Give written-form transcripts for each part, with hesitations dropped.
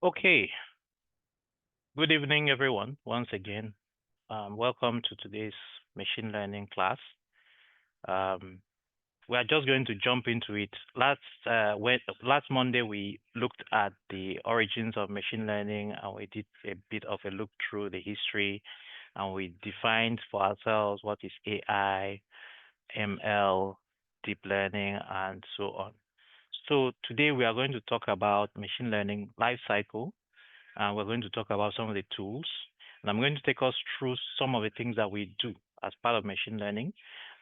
Okay, good evening, everyone. Once again, welcome to today's machine learning class. Um, we are just going to jump into it. Last Monday we looked at the origins of machine learning, and we did a bit of a look through the history, and we defined for ourselves what is AI, ML, deep learning, and so on. So today we are going to talk about machine learning life cycle, and we're going to talk about some of the tools. And I'm going to take us through some of the things that we do as part of machine learning.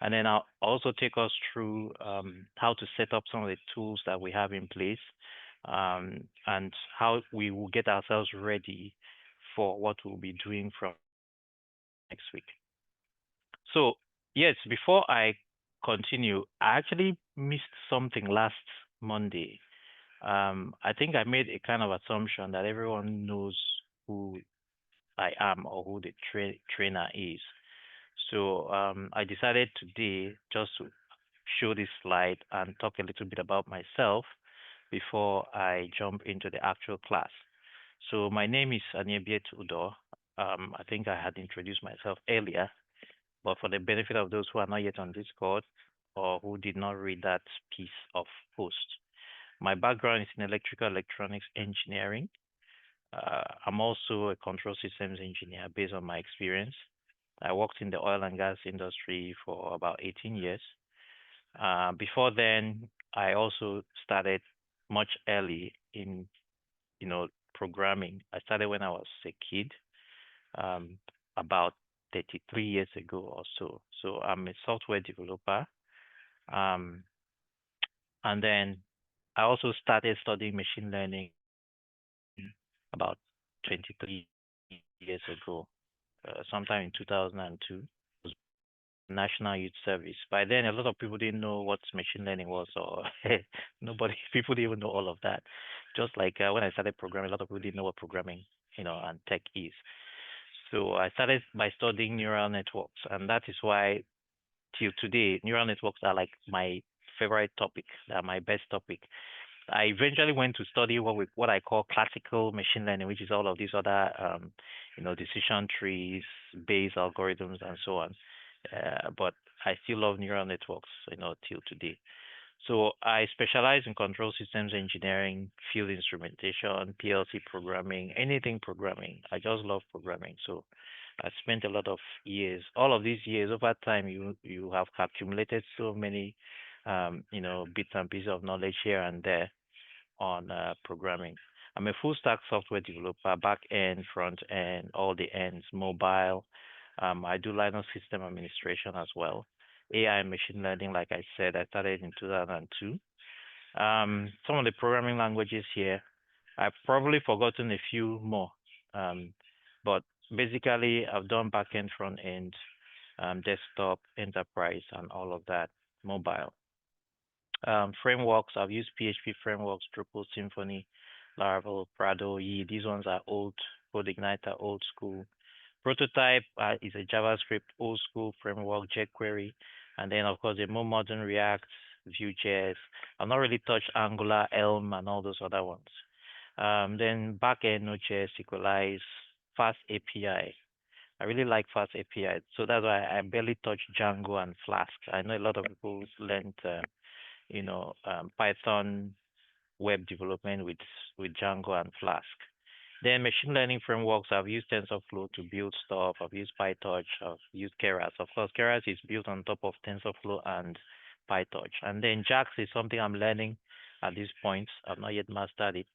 And then I'll also take us through how to set up some of the tools that we have in place, and how we will get ourselves ready for what we'll be doing from next week. So, yes, before I continue, I actually missed something last Monday. I think I made a kind of assumption that everyone knows who I am or who the trainer is. So I decided today just to show this slide and talk a little bit about myself before I jump into the actual class. So my name is Aniebiet Udo. I think I had introduced myself earlier, but for the benefit of those who are not yet on Discord or who did not read that piece of post, my background is in electrical electronics engineering. I'm also a control systems engineer based on my experience. I worked in the oil and gas industry for about 18 years. Before then, I also started much early in, programming. I started when I was a kid, um, about 33 years ago or so. So I'm a software developer. Um, and then I also started studying machine learning about 23 years ago, sometime in 2002. National Youth Service. By then, a lot of people didn't know what machine learning was, or people didn't even know all of that. Just like when I started programming, a lot of people didn't know what programming, and tech is. So I started by studying neural networks, and that is why till today, neural networks are like my favorite topic. They're my best topic. I eventually went to study what I call classical machine learning, which is all of these other decision trees, Bayes algorithms, and so on. But I still love neural networks, till today. So I specialize in control systems engineering, field instrumentation, PLC programming, anything programming. I just love programming. So I spent a lot of years, all of these years over time. You have accumulated so many, bits and pieces of knowledge here and there on programming. I'm a full stack software developer, back end, front end, all the ends, mobile. I do Linux system administration as well. AI and machine learning, like I said, I started in 2002. Some of the programming languages here, I've probably forgotten a few more. But basically, I've done back end, front end, desktop, enterprise, and all of that, mobile. Frameworks, I've used PHP frameworks, Drupal, Symfony, Laravel, Prado, Yi. These ones are old. CodeIgniter, old school. Prototype is a JavaScript old school framework, jQuery, and then of course the more modern React, Vue.js. I've not really touched Angular, Elm, and all those other ones. Then backend Node.js, SQLite, Fast API. I really like Fast API, so that's why I barely touch Django and Flask. I know a lot of people learned, Python web development with Django and Flask. Then machine learning frameworks, I've used TensorFlow to build stuff. I've used PyTorch. I've used Keras. Of course, Keras is built on top of TensorFlow and PyTorch. And then JAX is something I'm learning at this point. I've not yet mastered it,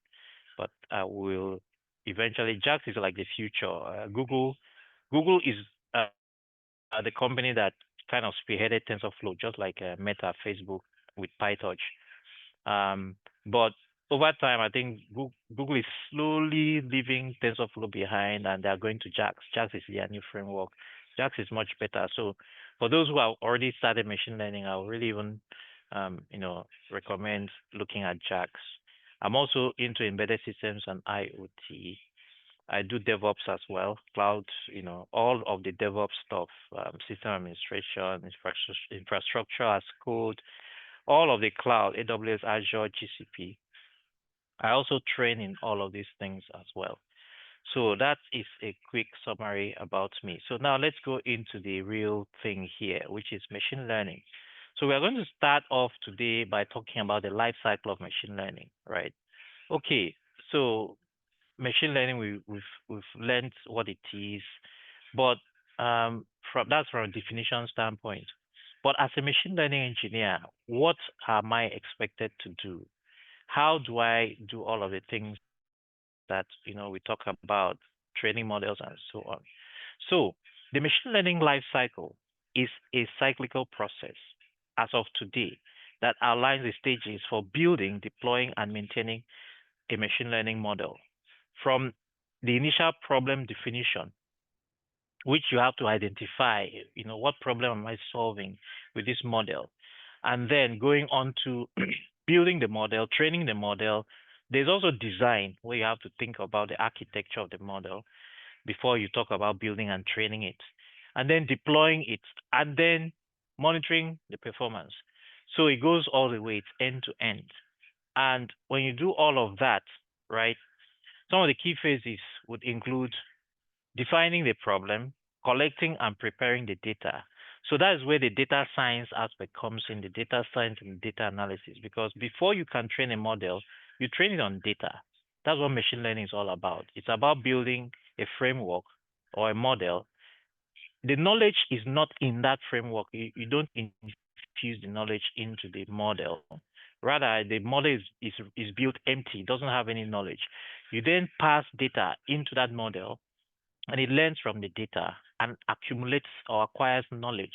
but I will eventually. JAX is like the future. Google is the company that kind of spearheaded TensorFlow, just like Meta, Facebook with PyTorch. But over time, I think Google is slowly leaving TensorFlow behind, and they're going to JAX. JAX is their new framework. JAX is much better. So for those who have already started machine learning, I would really even, recommend looking at JAX. I'm also into embedded systems and IoT. I do DevOps as well, cloud, all of the DevOps stuff, system administration, infrastructure as code, all of the cloud, AWS, Azure, GCP. I also train in all of these things as well. So that is a quick summary about me. So now let's go into the real thing here, which is machine learning. So we are going to start off today by talking about the life cycle of machine learning, right? Okay, so machine learning, we've learned what it is, but from a definition standpoint. But as a machine learning engineer, what am I expected to do? How do I do all of the things that we talk about, training models and so on? So the machine learning life cycle is a cyclical process as of today that outlines the stages for building, deploying, and maintaining a machine learning model from the initial problem definition, which you have to identify, what problem am I solving with this model? And then going on to building the model, training the model. There's also design where you have to think about the architecture of the model before you talk about building and training it, and then deploying it, and then monitoring the performance. So it goes all the way, it's end to end. And when you do all of that, right, some of the key phases would include defining the problem, collecting and preparing the data. So that is where the data science aspect comes in, the data science and data analysis. Because before you can train a model, you train it on data. That's what machine learning is all about. It's about building a framework or a model. The knowledge is not in that framework. You don't infuse the knowledge into the model. Rather, the model is built empty, doesn't have any knowledge. You then pass data into that model, and it learns from the data and accumulates or acquires knowledge,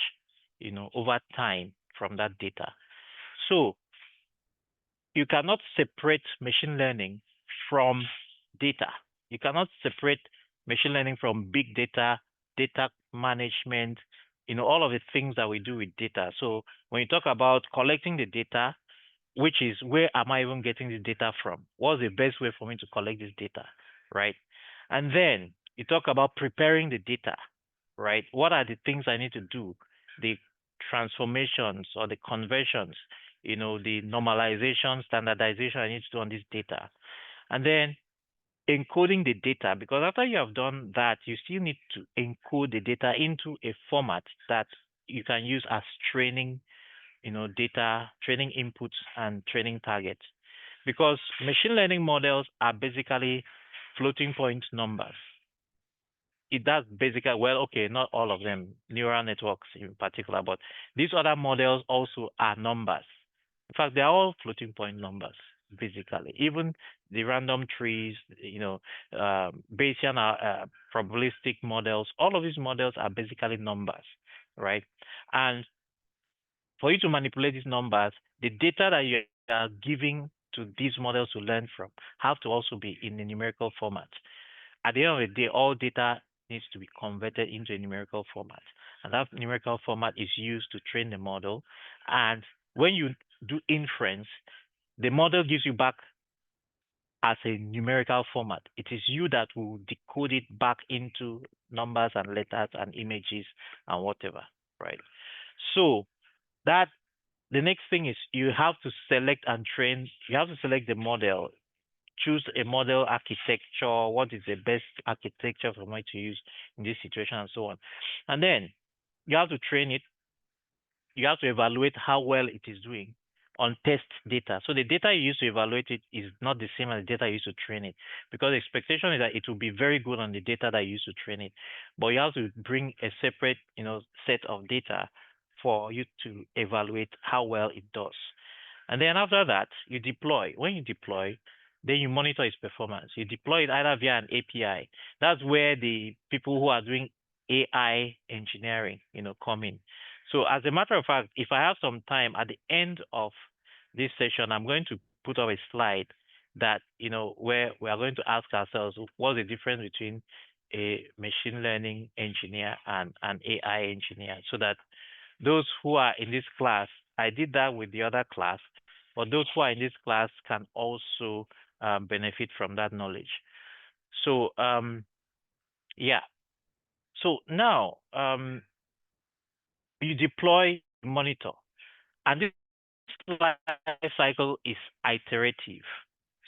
over time from that data. So you cannot separate machine learning from data. You cannot separate machine learning from big data, data management, all of the things that we do with data. So when you talk about collecting the data, which is where am I even getting this data from? What's the best way for me to collect this data, right? And then you talk about preparing the data, right? What are the things I need to do? The transformations or the conversions, the normalization, standardization I need to do on this data. And then encoding the data, because after you have done that, you still need to encode the data into a format that you can use as training, data, training inputs and training targets. Because machine learning models are basically floating point numbers. That's basically, well, okay, not all of them, neural networks in particular, but these other models also are numbers. In fact, they're all floating point numbers, basically. Even the random trees, Bayesian probabilistic models, all of these models are basically numbers, right? And for you to manipulate these numbers, the data that you are giving to these models to learn from have to also be in a numerical format. At the end of the day, all data needs to be converted into a numerical format. And that numerical format is used to train the model. And when you do inference, the model gives you back as a numerical format. It is you that will decode it back into numbers and letters and images and whatever, right? So that the next thing is you have to select and train, you have to select the model, choose a model architecture, what is the best architecture for me to use in this situation, and so on. And then you have to train it, you have to evaluate how well it is doing on test data. So the data you use to evaluate it is not the same as the data you use to train it, because the expectation is that it will be very good on the data that you use to train it. But you have to bring a separate, set of data for you to evaluate how well it does. And then after that, you deploy. When you deploy, then you monitor its performance. You deploy it either via an API. That's where the people who are doing AI engineering, come in. So as a matter of fact, if I have some time at the end of this session, I'm going to put up a slide that, where we are going to ask ourselves what's the difference between a machine learning engineer and an AI engineer, so that those who are in this class, I did that with the other class, but those who are in this class can also benefit from that knowledge. So, yeah. So now you deploy, monitor, and this life cycle is iterative.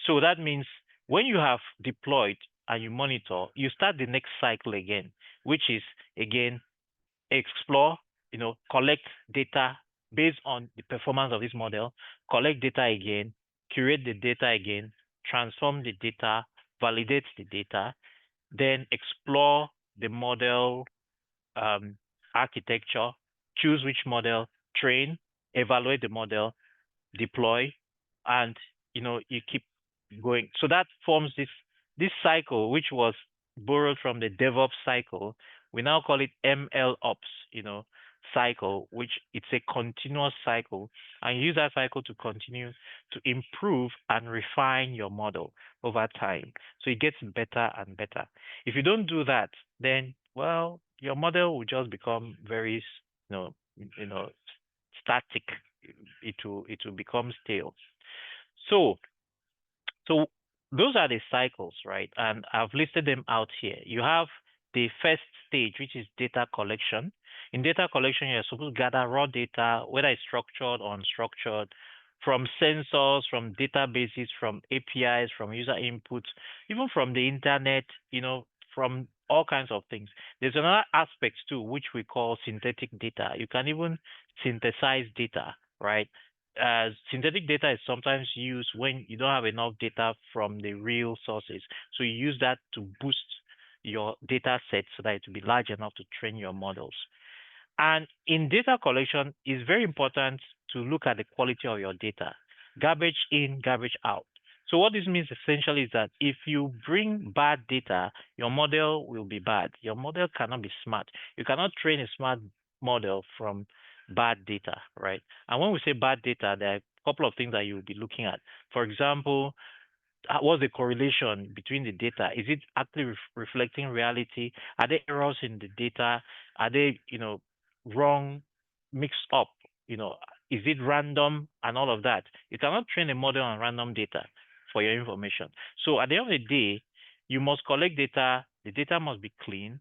So that means when you have deployed and you monitor, you start the next cycle again, which is again explore, collect data based on the performance of this model, collect data again, curate the data again, transform the data, validate the data, then explore the model um, architecture, choose which model, train, evaluate the model, deploy, and you keep going. So that forms this cycle, which was borrowed from the DevOps cycle. We now call it ML ops, cycle, which it's a continuous cycle, and you use that cycle to continue to improve and refine your model over time. So it gets better and better. If you don't do that, then well, your model will just become very, you know, static. It will become stale. So so those are the cycles, right? And I've listed them out here. You have the first stage, which is data collection. In data collection, you're supposed to gather raw data, whether it's structured or unstructured, from sensors, from databases, from APIs, from user inputs, even from the internet, from all kinds of things. There's another aspect too, which we call synthetic data. You can even synthesize data, right? Synthetic data is sometimes used when you don't have enough data from the real sources. So you use that to boost your data set so that it will be large enough to train your models. And in data collection, it's very important to look at the quality of your data. Garbage in, garbage out. So what this means essentially is that if you bring bad data, your model will be bad. Your model cannot be smart. You cannot train a smart model from bad data, right? And when we say bad data, there are a couple of things that you'll be looking at. For example, what's the correlation between the data? Is it actually reflecting reality? Are there errors in the data? Are they, wrong, mixed up? Is it random and all of that? You cannot train a model on random data for your information. So at the end of the day, you must collect data. The data must be clean.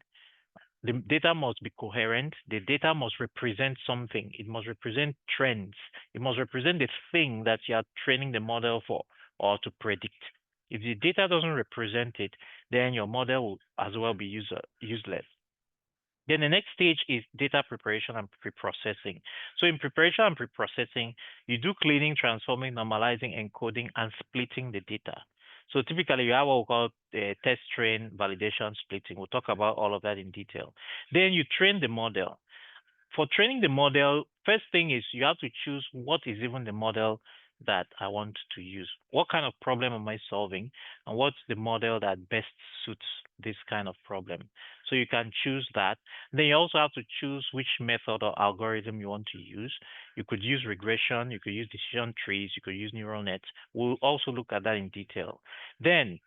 The data must be coherent. The data must represent something. It must represent trends. It must represent the thing that you are training the model for or to predict. If the data doesn't represent it, then your model will as well be useless. Then the next stage is data preparation and pre-processing. So in preparation and pre-processing, you do cleaning, transforming, normalizing, encoding, and splitting the data. So typically you have what we call test, train, validation, splitting. We'll talk about all of that in detail. Then you train the model. For training the model, first thing is you have to choose what is even the model that I want to use. What kind of problem am I solving? And what's the model that best suits this kind of problem? So you can choose that. Then you also have to choose which method or algorithm you want to use. You could use regression, you could use decision trees, you could use neural nets. We'll also look at that in detail. Then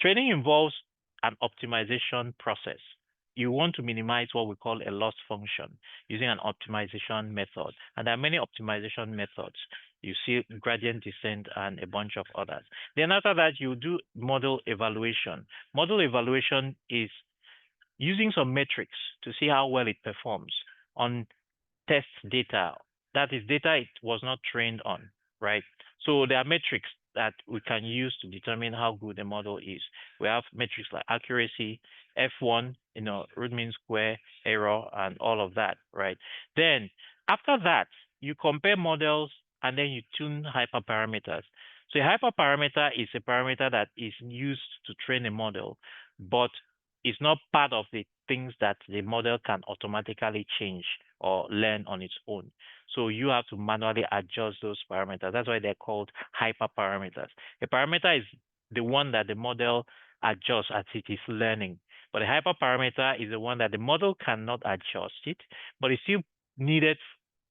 training involves an optimization process. You want to minimize what we call a loss function using an optimization method. And there are many optimization methods. You see gradient descent and a bunch of others. Then after that, you do model evaluation. Model evaluation is using some metrics to see how well it performs on test data. That is data it was not trained on, right? So there are metrics that we can use to determine how good the model is. We have metrics like accuracy, F1, root mean square, error, and all of that, right? Then after that, you compare models and then you tune hyperparameters. So a hyperparameter is a parameter that is used to train a model, but it's not part of the things that the model can automatically change or learn on its own. So you have to manually adjust those parameters. That's why they're called hyperparameters. A parameter is the one that the model adjusts as it is learning. But a hyperparameter is the one that the model cannot adjust it, but it's still needed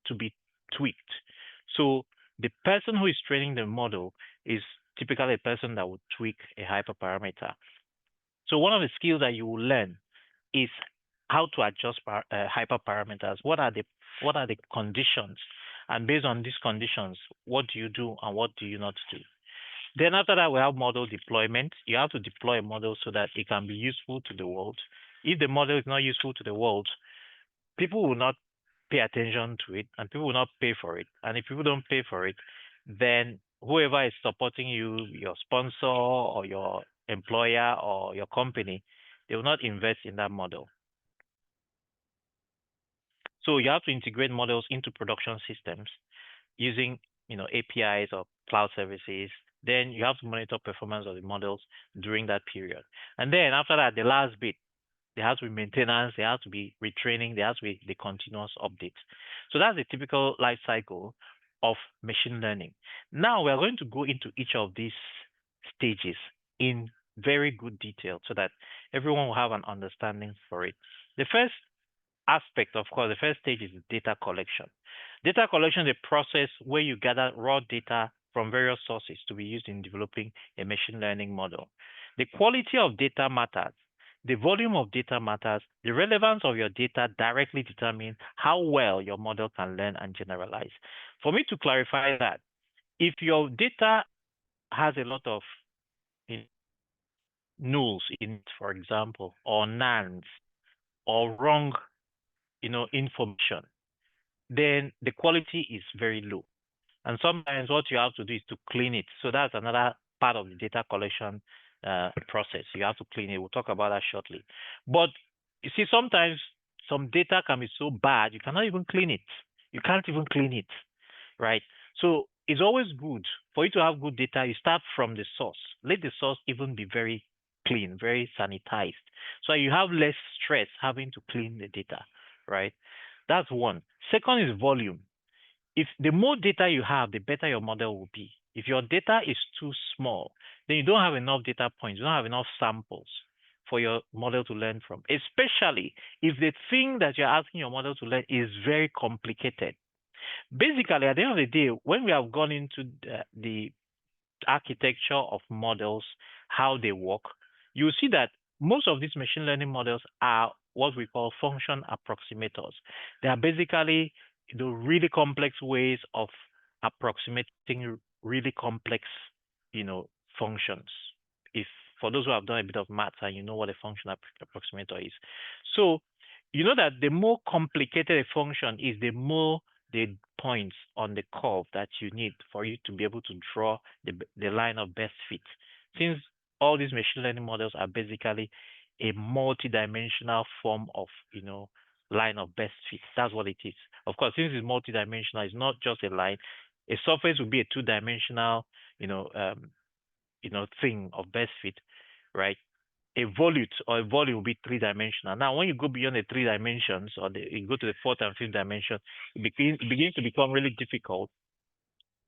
to be tweaked. So the person who is training the model is typically a person that would tweak a hyperparameter. So one of the skills that you will learn is how to adjust hyperparameters. What are the conditions? And based on these conditions, what do you do and what do you not do? Then after that, we have model deployment. You have to deploy a model so that it can be useful to the world. If the model is not useful to the world, people will not pay attention to it and people will not pay for it. And if people don't pay for it, then whoever is supporting you, your sponsor or your employer or your company, they will not invest in that model. So you have to integrate models into production systems using, APIs or cloud services. Then you have to monitor performance of the models during that period. And then after that, the last bit, there has to be maintenance, there has to be retraining, there has to be the continuous updates. So that's the typical life cycle of machine learning. Now we are going to go into each of these stages in very good detail so that everyone will have an understanding for it. The first aspect, of course, the first stage is data collection. Data collection is a process where you gather raw data from various sources to be used in developing a machine learning model. The quality of data matters. The volume of data matters. The relevance of your data directly determines how well your model can learn and generalize. For me to clarify that, if your data has a lot of nulls in it, for example, or nans, or wrong, information, then the quality is very low. And sometimes what you have to do is to clean it. So that's another part of the data collection process. You have to clean it. We'll talk about that shortly. But you see, sometimes some data can be so bad, you cannot even clean it. You can't even clean it, right? So it's always good for you to have good data. You start from the source. Let the source even be very clean, very sanitized. So you have less stress having to clean the data, right? That's one. Second is volume. If the more data you have, the better your model will be. If your data is too small, then you don't have enough data points, you don't have enough samples for your model to learn from, especially if the thing that you're asking your model to learn is very complicated. Basically, at the end of the day, when we have gone into the architecture of models, how they work, you see that most of these machine learning models are what we call function approximators. They are basically the really complex ways of approximating really complex, functions. If for those who have done a bit of maths and you know what a function approximator is. So you know that the more complicated a function is, the more the points on the curve that you need for you to be able to draw the line of best fit. Since all these machine learning models are basically a multi-dimensional form of, line of best fit. That's what it is. Of course, since it's multi-dimensional, it's not just a line. A surface would be a two-dimensional, thing of best fit, right? A volute or a volume will be three-dimensional. Now, when you go beyond the three dimensions, or you go to the fourth and fifth dimension, it begins to become really difficult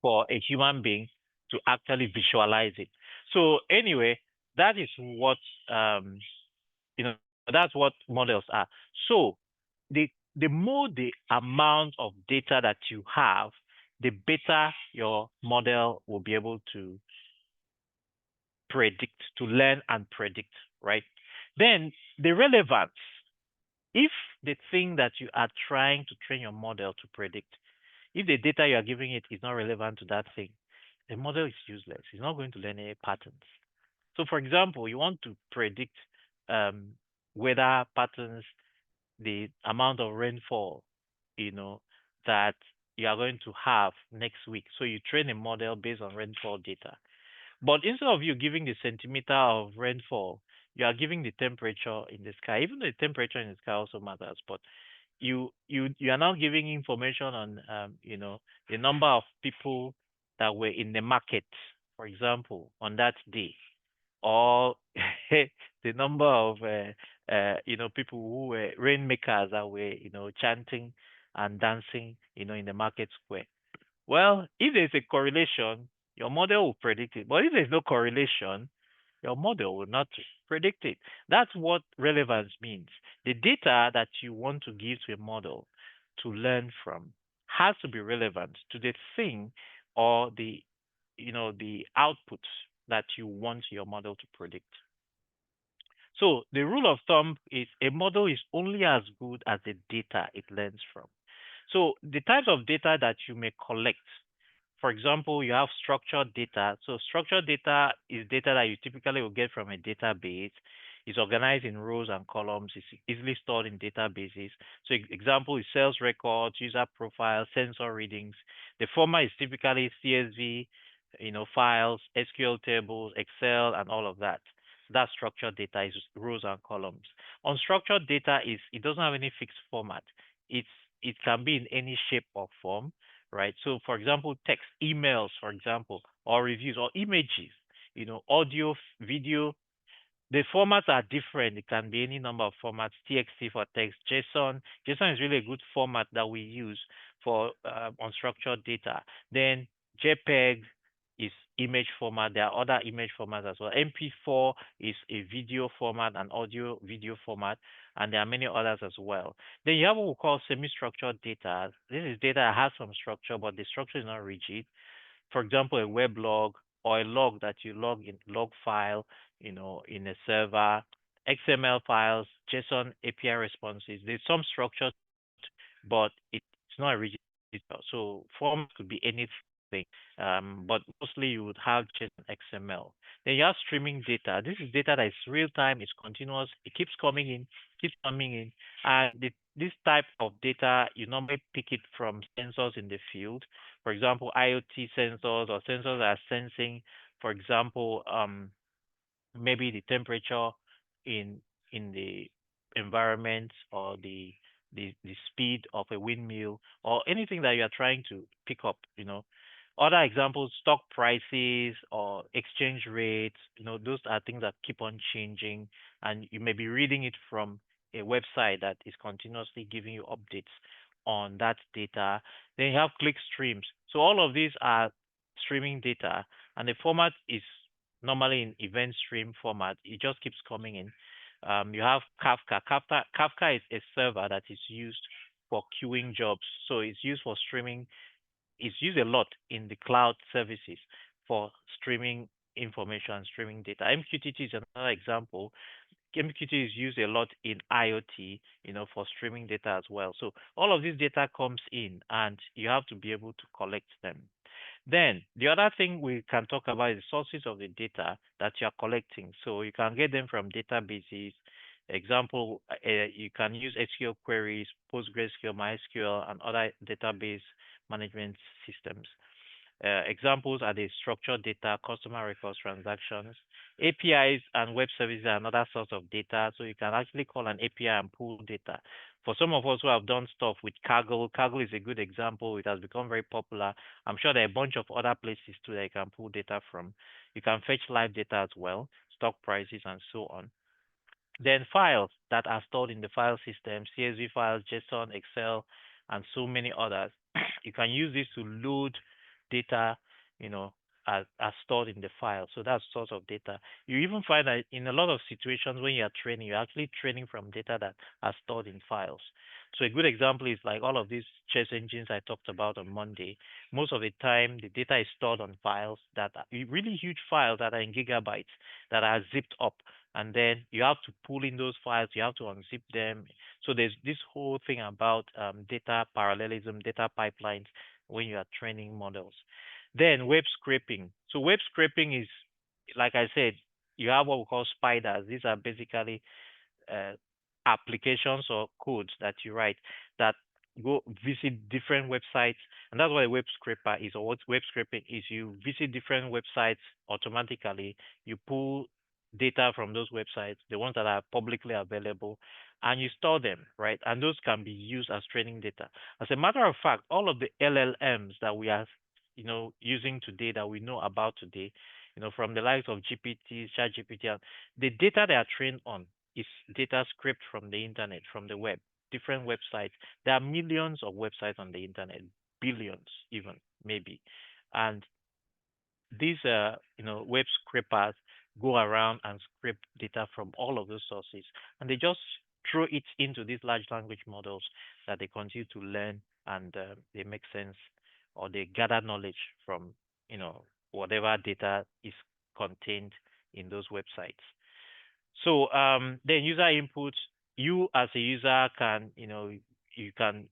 for a human being to actually visualize it. So anyway, that is what you know that's what models are. So the more the amount of data that you have, the better your model will be able to predict, to learn and predict, right? Then the relevance. If the thing that you are trying to train your model to predict, if the data you are giving it is not relevant to that thing, the model is useless. It's not going to learn any patterns. So, for example, you want to predict weather patterns, the amount of rainfall, that you are going to have next week. So you train a model based on rainfall data. But instead of you giving the centimeter of rainfall, you are giving the temperature in the sky. Even though the temperature in the sky also matters, but you are now giving information on the number of people that were in the market, for example, on that day, or the number of people who were rainmakers that were chanting and dancing in the market square. Well, if there's a correlation, your model will predict it. But if there's no correlation, your model will not predict it. That's what relevance means. The data that you want to give to a model to learn from has to be relevant to the thing or the output that you want your model to predict. So the rule of thumb is a model is only as good as the data it learns from. So the types of data that you may collect, for example, you have structured data. So structured data is data that you typically will get from a database. It's organized in rows and columns. It's easily stored in databases. So example is sales records, user profiles, sensor readings. The format is typically CSV, files, SQL tables, Excel, and all of that. That structured data is rows and columns. Unstructured data is it doesn't have any fixed format. It's it can be in any shape or form, right? So, for example, text, emails, for example, or reviews, or images, audio, video, the formats are different. It can be any number of formats. TXT for text, JSON. JSON is really a good format that we use for unstructured data. Then JPEG is image format. There are other image formats as well. MP4 is a video format, an audio video format, and there are many others as well. Then you have what we call semi-structured data. This is data that has some structure, but the structure is not rigid. For example, a web log or a log that you log in log file, in a server, XML files, JSON API responses. There's some structure to it, but it's not a rigid data. So form could be anything, but mostly you would have JSON XML. Then you have streaming data. This is data that is real time, it's continuous, it keeps coming in, and this type of data you normally pick it from sensors in the field. For example, IoT sensors or sensors that are sensing, for example, maybe the temperature in the environment or the speed of a windmill or anything that you are trying to pick up. Other examples, stock prices or exchange rates, those are things that keep on changing, and you may be reading it from a website that is continuously giving you updates on that data. Then you have click streams. So all of these are streaming data, and the format is normally in event stream format. It just keeps coming in. You have Kafka. Kafka is a server that is used for queuing jobs. So it's used for streaming. It's used a lot in the cloud services for streaming information, streaming data. MQTT is another example. MQTT is used a lot in IoT, for streaming data as well. So all of this data comes in, and you have to be able to collect them. Then the other thing we can talk about is the sources of the data that you are collecting. So you can get them from databases. Example, you can use SQL queries, PostgreSQL, MySQL, and other database management systems. Examples are the structured data, customer records, transactions. APIs and web services are another source of data. So you can actually call an API and pull data. For some of us who have done stuff with Kaggle, Kaggle is a good example. It has become very popular. I'm sure there are a bunch of other places too that you can pull data from. You can fetch live data as well, stock prices, and so on. Then files that are stored in the file system, CSV files, JSON, Excel, and so many others. You can use this to load data, you know, as stored in the file. So that's source of data. You even find that in a lot of situations when you are training, you're actually training from data that are stored in files. So a good example is like all of these chess engines I talked about on Monday. Most of the time, the data is stored on files that are really huge files that are in gigabytes that are zipped up, and then you have to pull in those files, you have to unzip them. So there's this whole thing about data parallelism, data pipelines when you are training models. Then web scraping. So web scraping is, like I said, you have what we call spiders. These are basically uh, applications or codes that you write that go visit different websites, and that's what a web scraper is. Or what web scraping is, you visit different websites automatically. You pull data from those websites, the ones that are publicly available, and you store them, right? And those can be used as training data. As a matter of fact, all of the LLMs that we are, using today, that we know about today, from the likes of GPT, ChatGPT, and the data they are trained on is data scraped from the internet, from the web, different websites. There are millions of websites on the internet, billions even, maybe. And these web scrapers go around and scrape data from all of those sources, and they just throw it into these large language models that they continue to learn, and they make sense, or they gather knowledge from whatever data is contained in those websites. So then user input, you as a user can, you can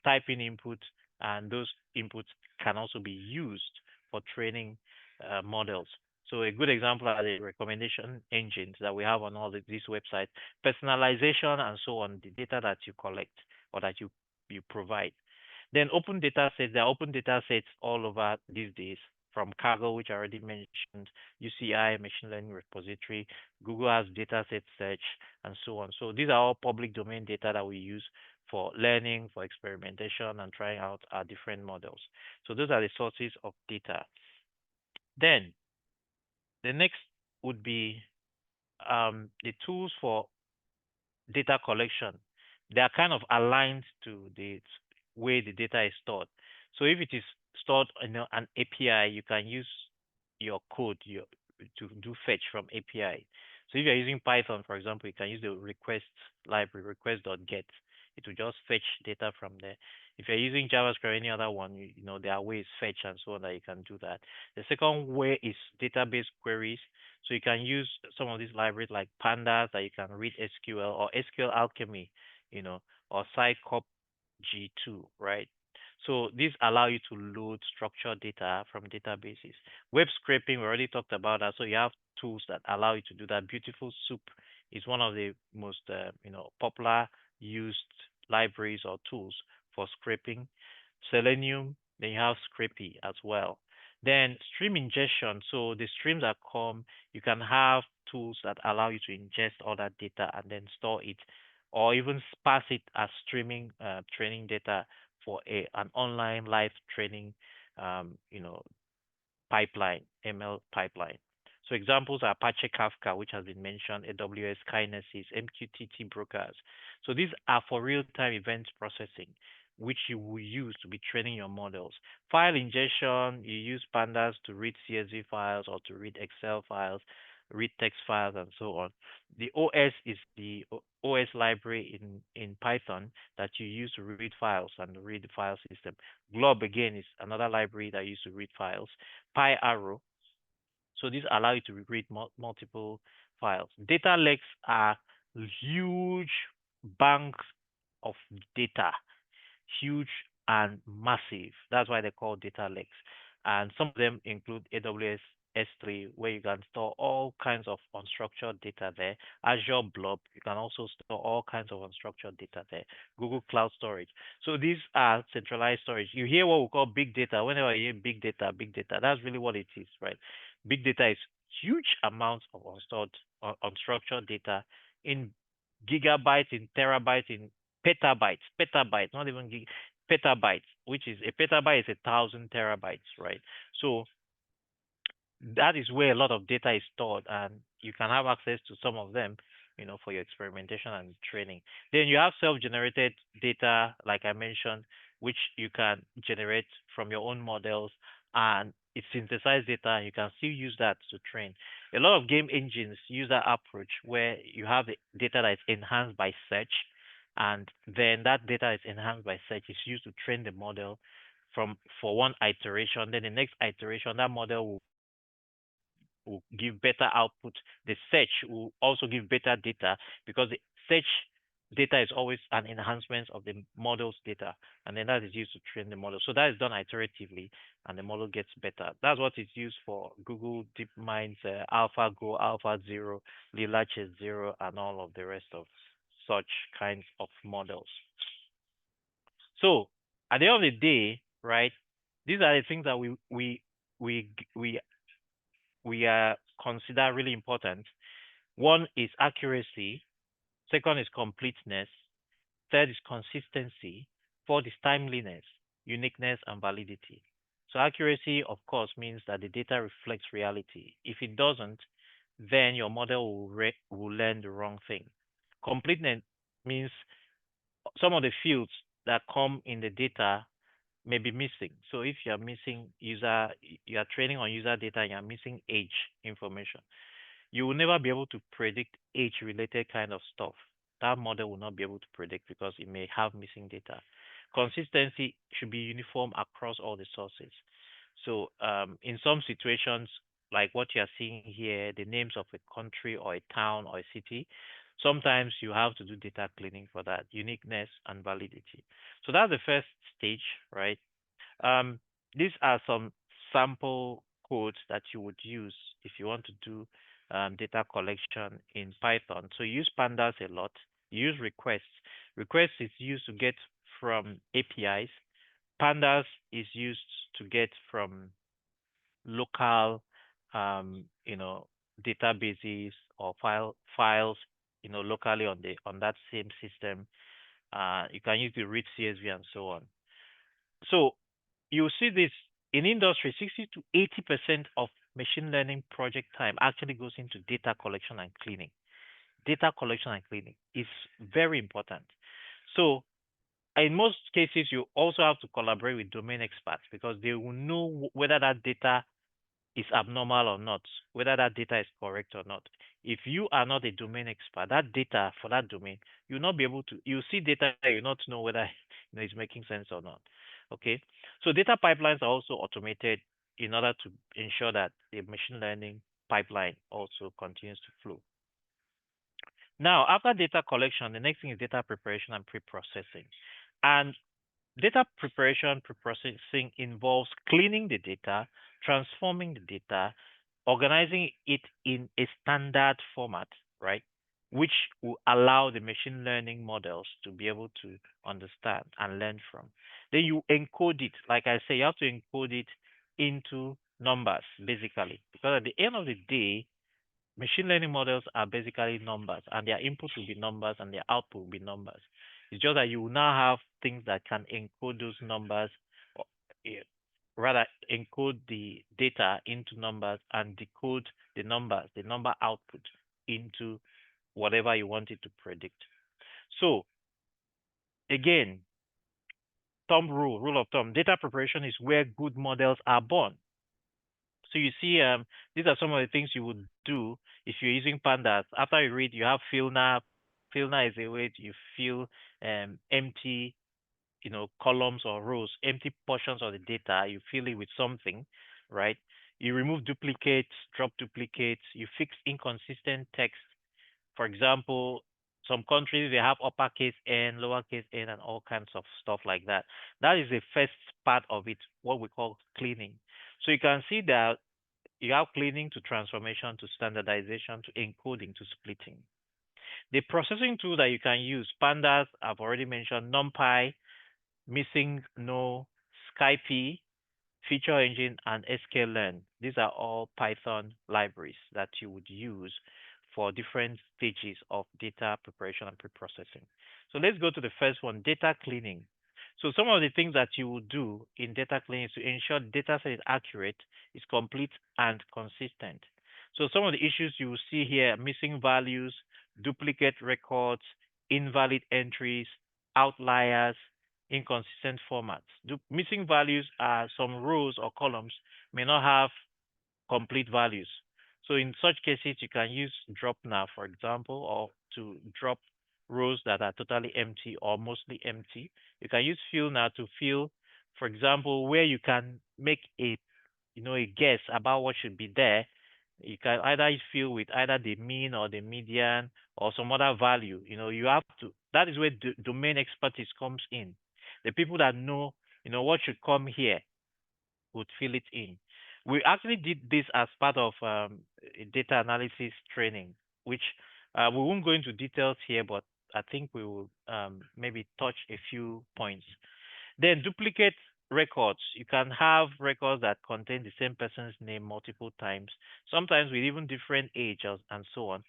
type in input, and those inputs can also be used for training models. So a good example are the recommendation engines that we have on all these websites, personalization and so on, the data that you collect or that you provide. Then open data sets, there are open data sets all over these days from Kaggle, which I already mentioned, UCI, Machine Learning Repository, Google has dataset search, and so on. So these are all public domain data that we use for learning, for experimentation, and trying out our different models. So those are the sources of data. Then the next would be the tools for data collection. They are kind of aligned to the way the data is stored. So if it is stored in an API, you can use your code to do fetch from API. So if you're using Python, for example, you can use the request library, request.get. It will just fetch data from there. If you're using JavaScript or any other one, there are ways fetch and so on that you can do that. The second way is database queries. So you can use some of these libraries like Pandas that you can read SQL or SQL Alchemy, or Scicop G2, right? So these allow you to load structured data from databases. Web scraping, we already talked about that. So you have tools that allow you to do that. Beautiful Soup is one of the most, popular used libraries or tools for scraping. Selenium, then you have Scrapy as well. Then stream ingestion. So the streams that come, you can have tools that allow you to ingest all that data and then store it, or even sparse it as streaming training data for an online live training, um, you know, pipeline, ML pipeline. So examples are Apache Kafka, which has been mentioned, AWS Kinesis, MQTT brokers. So these are for real-time event processing, which you will use to be training your models. File ingestion, you use Pandas to read CSV files or to read Excel files, read text files, and so on. The OS is the OS library in Python that you use to read files and read the file system. Glob, again, is another library that you use to read files. PyArrow. So these allow you to read multiple files. Data lakes are huge banks of data, huge and massive. That's why they're called data lakes. And some of them include AWS S3, where you can store all kinds of unstructured data there. Azure Blob, you can also store all kinds of unstructured data there. Google Cloud Storage. So these are centralized storage. You hear what we call big data. Whenever you hear big data, that's really what it is, right? Big data is huge amounts of unstructured data in gigabytes, in terabytes, in petabytes, not even petabytes, which is a petabyte is 1,000 terabytes, right? So that is where a lot of data is stored, and you can have access to some of them, for your experimentation and training. Then you have self-generated data, like I mentioned, which you can generate from your own models, and it's synthesized data, and you can still use that to train. A lot of game engines use that approach where you have the data that is enhanced by search, and then that data is enhanced by search is used to train the model for one iteration. Then the next iteration, that model will give better output. The search will also give better data because the search data is always an enhancement of the model's data, and then that is used to train the model. So that is done iteratively, and the model gets better. That's what is used for Google DeepMind's AlphaGo, AlphaZero, Lilache Zero, and all of the rest of such kinds of models. So at the end of the day, right, these are the things that we consider really important. One is accuracy. Second is completeness. Third is consistency. Fourth is timeliness, uniqueness, and validity. So accuracy, of course, means that the data reflects reality. If it doesn't, then your model will learn the wrong thing. Completeness means some of the fields that come in the data may be missing. So if you are missing you are training on user data and you are missing age information, you will never be able to predict age-related kind of stuff. That model will not be able to predict because it may have missing data. Consistency should be uniform across all the sources. So in some situations, like what you are seeing here, the names of a country or a town or a city, sometimes you have to do data cleaning for that, uniqueness and validity. So that's the first stage, right? Um, these are some sample codes that you would use if you want to do data collection in Python. So you use pandas a lot. You use requests. Requests is used to get from APIs. Pandas is used to get from local, you know, databases or files, you know, locally on that same system. You can use the read CSV and so on. So you see this in industry, 60 to 80% of machine learning project time actually goes into data collection and cleaning. Data collection and cleaning is very important. So in most cases, you also have to collaborate with domain experts because they will know whether that data is abnormal or not, whether that data is correct or not. If you are not a domain expert, that data for that domain, you'll not be able to, you see data, you not know whether it's making sense or not. Okay. So data pipelines are also automated in order to ensure that the machine learning pipeline also continues to flow. Now, after data collection, the next thing is data preparation and pre-processing. And data preparation, pre-processing involves cleaning the data, transforming the data, organizing it in a standard format, right? Which will allow the machine learning models to be able to understand and learn from. Then you encode it. Like I say, you have to encode it into numbers, basically. Because at the end of the day, machine learning models are basically numbers, and their input will be numbers, and their output will be numbers. It's just that you will now have things that can encode those numbers, or eh, rather encode the data into numbers and decode the numbers, the number output into whatever you want it to predict. So again, rule of thumb, data preparation is where good models are born. So you see, these are some of the things you would do if you're using pandas. After you read, you have fill now. Fill now is a way you fill empty, you know, columns or rows, empty portions of the data. You fill it with something, right? You remove duplicates, drop duplicates. You fix inconsistent text. For example, some countries they have uppercase N, lowercase n, and all kinds of stuff like that. That is the first part of it, what we call cleaning. So you can see that you have cleaning to transformation to standardization to encoding to splitting. The processing tool that you can use, pandas, I've already mentioned, NumPy, Missing No, Skype, Feature Engine, and sklearn. These are all Python libraries that you would use for different stages of data preparation and pre-processing. So let's go to the first one, data cleaning. So some of the things that you will do in data cleaning is to ensure data set is accurate, is complete, and consistent. So some of the issues you will see here, missing values, duplicate records, invalid entries, outliers, inconsistent formats. Missing values are some rows or columns may not have complete values. So in such cases, you can use drop now, for example, or to drop rows that are totally empty or mostly empty. You can use fill now to fill, for example, where you can make a a guess about what should be there. You can either fill with either the mean or the median or some other value. You have to. That is where domain expertise comes in. The people that know, what should come here would fill it in. We actually did this as part of a data analysis training, which we won't go into details here, but I think we will maybe touch a few points. Then duplicate records. You can have records that contain the same person's name multiple times, sometimes with even different ages and so on,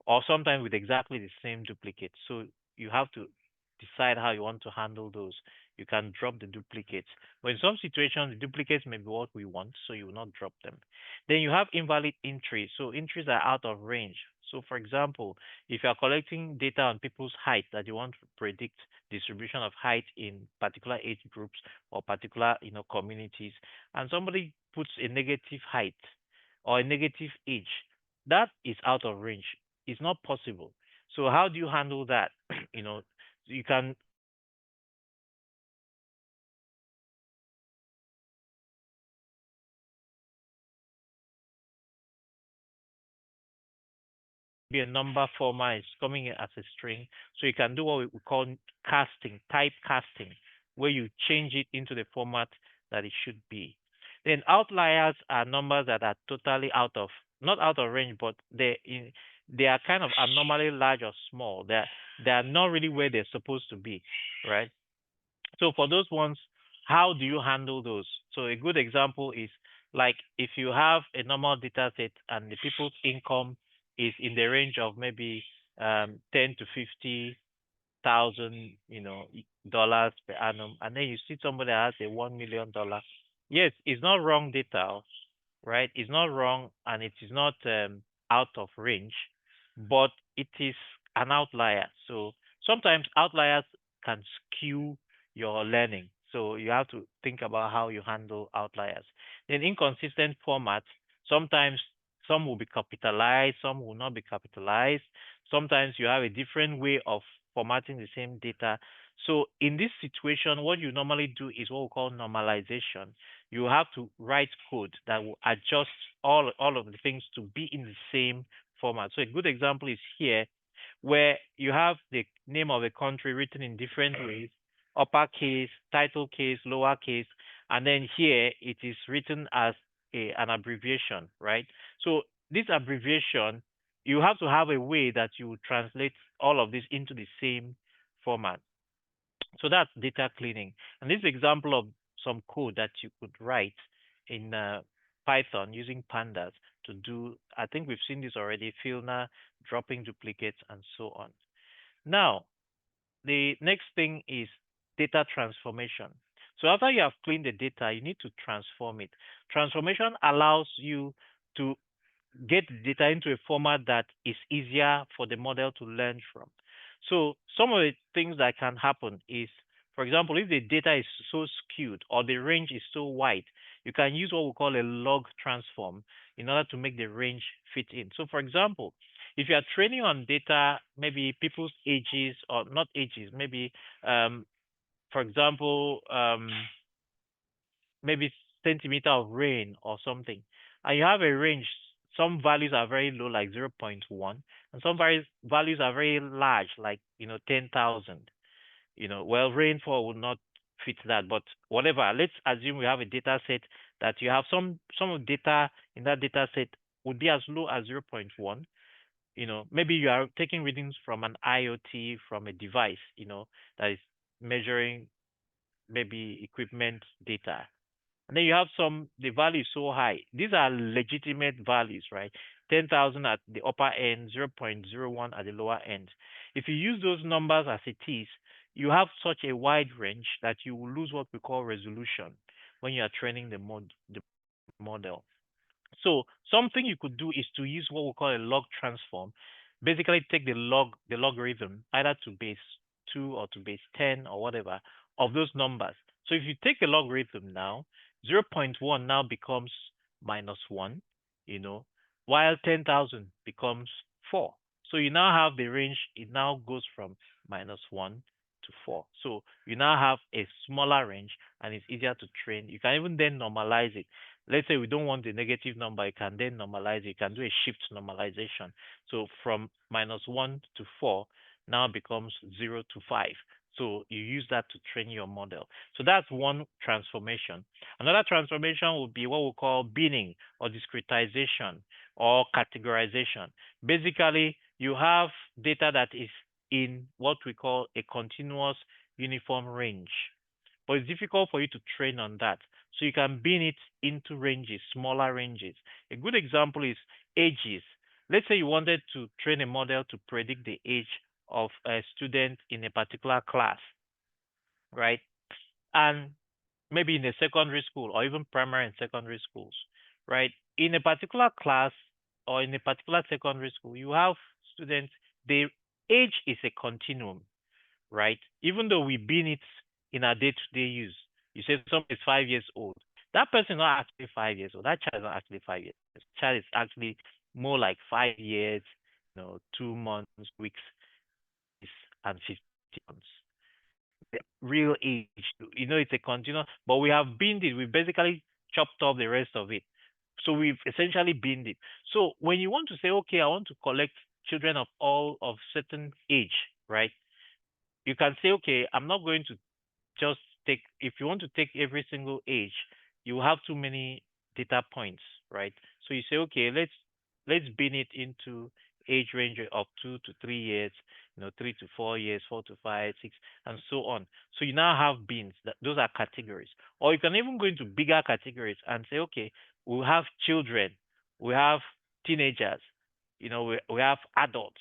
or sometimes with exactly the same duplicate. So you have to decide how you want to handle those. You can drop the duplicates. But in some situations, the duplicates may be what we want, so you will not drop them. Then you have invalid entries. So entries are out of range. So for example, if you are collecting data on people's height that you want to predict distribution of height in particular age groups or particular communities, and somebody puts a negative height or a negative age, that is out of range. It's not possible. So how do you handle that? You can be a number format is coming in as a string. So you can do what we call casting, type casting, where you change it into the format that it should be. Then outliers are numbers that are totally not out of range, but they are kind of abnormally large or small. They are not really where they're supposed to be, right? So for those ones, how do you handle those? So a good example is Like if you have a normal data set and the people's income is in the range of maybe 10 to 50,000, dollars per annum, and then you see somebody that has a $1 million. Yes, it's not wrong data, right? It's not wrong and it is not out of range, but it is an outlier. So sometimes outliers can skew your learning. So you have to think about how you handle outliers. In inconsistent formats, sometimes some will be capitalized, some will not be capitalized. Sometimes you have a different way of formatting the same data. So in this situation, what you normally do is what we call normalization. You have to write code that will adjust all of the things to be in the same format. So a good example is here, where you have the name of a country written in different ways, uppercase, title case, lowercase, and then here it is written as an abbreviation, right? So this abbreviation, you have to have a way that you translate all of this into the same format. So that's data cleaning. And this example of some code that you could write in Python using pandas to do, I think we've seen this already, filter, dropping duplicates, and so on. Now, the next thing is data transformation. So after you have cleaned the data, you need to transform it. Transformation allows you to get the data into a format that is easier for the model to learn from. So some of the things that can happen is, for example, if the data is so skewed or the range is so wide, you can use what we call a log transform in order to make the range fit in. So for example, if you are training on data, maybe people's ages or not ages, maybe for example, maybe centimeter of rain or something, and you have a range. Some values are very low, like 0.1, and some values are very large, like 10,000. Well, rainfall would not fit that, but whatever. Let's assume we have a data set that you have some of data in that data set would be as low as 0.1. Maybe you are taking readings from an IoT from a device, that is measuring maybe equipment data. And then you have the value is so high. These are legitimate values, right? 10,000 at the upper end, 0.01 at the lower end. If you use those numbers as it is, you have such a wide range that you will lose what we call resolution when you are training the model. So something you could do is to use what we call a log transform. Basically, take the logarithm, either to base 2 or to base 10 or whatever, of those numbers. So if you take the logarithm now, 0.1 now becomes -1, you know, while 10,000 becomes 4. So you now have the range, it now goes from -1 to 4. So you now have a smaller range and it's easier to train. You can even then normalize it. Let's say we don't want the negative number, you can then normalize it. You can do a shift normalization. So from -1 to 4 now becomes 0 to 5. So you use that to train your model. So that's one transformation. Another transformation would be what we call binning or discretization or categorization. Basically, you have data that is in what we call a continuous uniform range, but it's difficult for you to train on that. So you can bin it into ranges, smaller ranges. A good example is ages. Let's say you wanted to train a model to predict the age of a student in a particular class, right? And maybe in a secondary school or even primary and secondary schools, right? In a particular class or in a particular secondary school, you have students, their age is a continuum, right? Even though we bin it in our day-to-day use, you say someone is 5 years old. That person is not actually 5 years old. That child is not actually 5 years. The child is actually more like 5 years, 2 months, weeks, and 50 months. The real age, it's a continuum, but we have binned it. We basically chopped off the rest of it. So we've essentially binned it. So when you want to say, okay, I want to collect children of all of certain age, right? You can say, okay, I'm not going to just take, if you want to take every single age, you have too many data points, right? So you say, okay, let's bin it into age range of 2 to 3 years, 3 to 4 years, 4 to 5, 6, and so on. So you now have bins. Those are categories. Or you can even go into bigger categories and say, okay, we have children, we have teenagers, we have adults,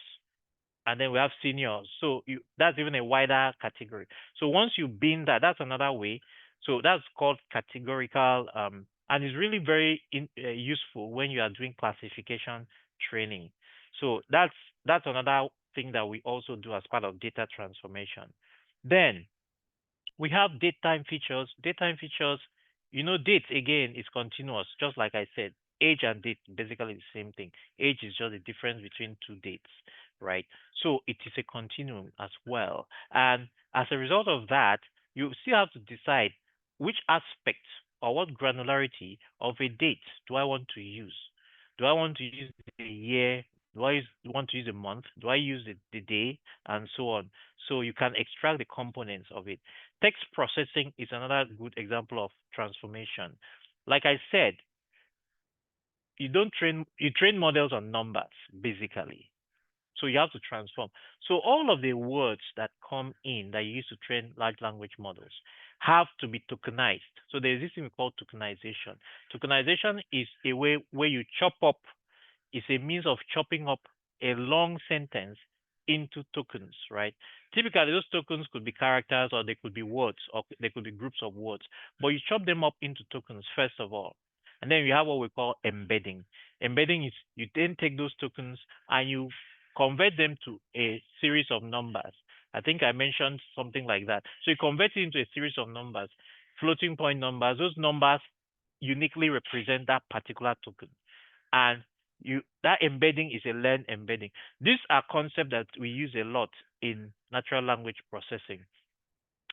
and then we have seniors. So that's even a wider category. So once you bin that, that's another way. So that's called categorical, and it's really very useful when you are doing classification training. So that's another thing that we also do as part of data transformation. Then we have date time features. Date time features, date again is continuous, just like I said. Age and date basically the same thing. Age is just the difference between two dates, right? So it is a continuum as well. And as a result of that, you still have to decide which aspect or what granularity of a date do I want to use. Do I want to use the year? Want to use a month? Do I use the day? And so on. So you can extract the components of it. Text processing is another good example of transformation. Like I said, you train models on numbers basically. So you have to transform. So all of the words that come in that you use to train large language models have to be tokenized. So there's this thing we call tokenization. Tokenization is a way where you chop up, is a means of chopping up a long sentence into tokens, right? Typically, those tokens could be characters or they could be words or they could be groups of words, but you chop them up into tokens first of all. And then you have what we call embedding. Embedding is you then take those tokens and you convert them to a series of numbers. I think I mentioned something like that. So you convert it into a series of numbers, floating point numbers. Those numbers uniquely represent that particular token. And that embedding is a learned embedding. These are concepts that we use a lot in natural language processing.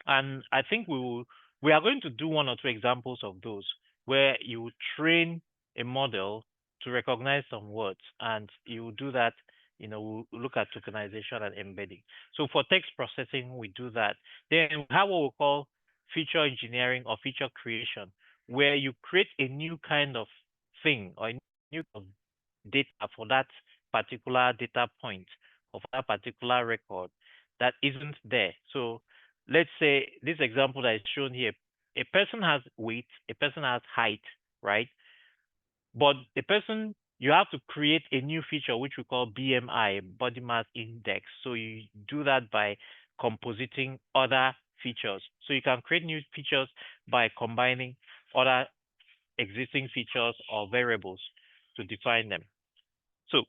And I think we are going to do one or two examples of those where you train a model to recognize some words, and you do that. We'll look at tokenization and embedding. So for text processing, we do that. Then we have what we call feature engineering or feature creation, where you create a new kind of thing or a new kind of data for that particular data point or for that particular record that isn't there. So let's say this example that is shown here, a person has weight, a person has height, right? But the person, you have to create a new feature which we call BMI, body mass index. So you do that by compositing other features. So you can create new features by combining other existing features or variables to define them. So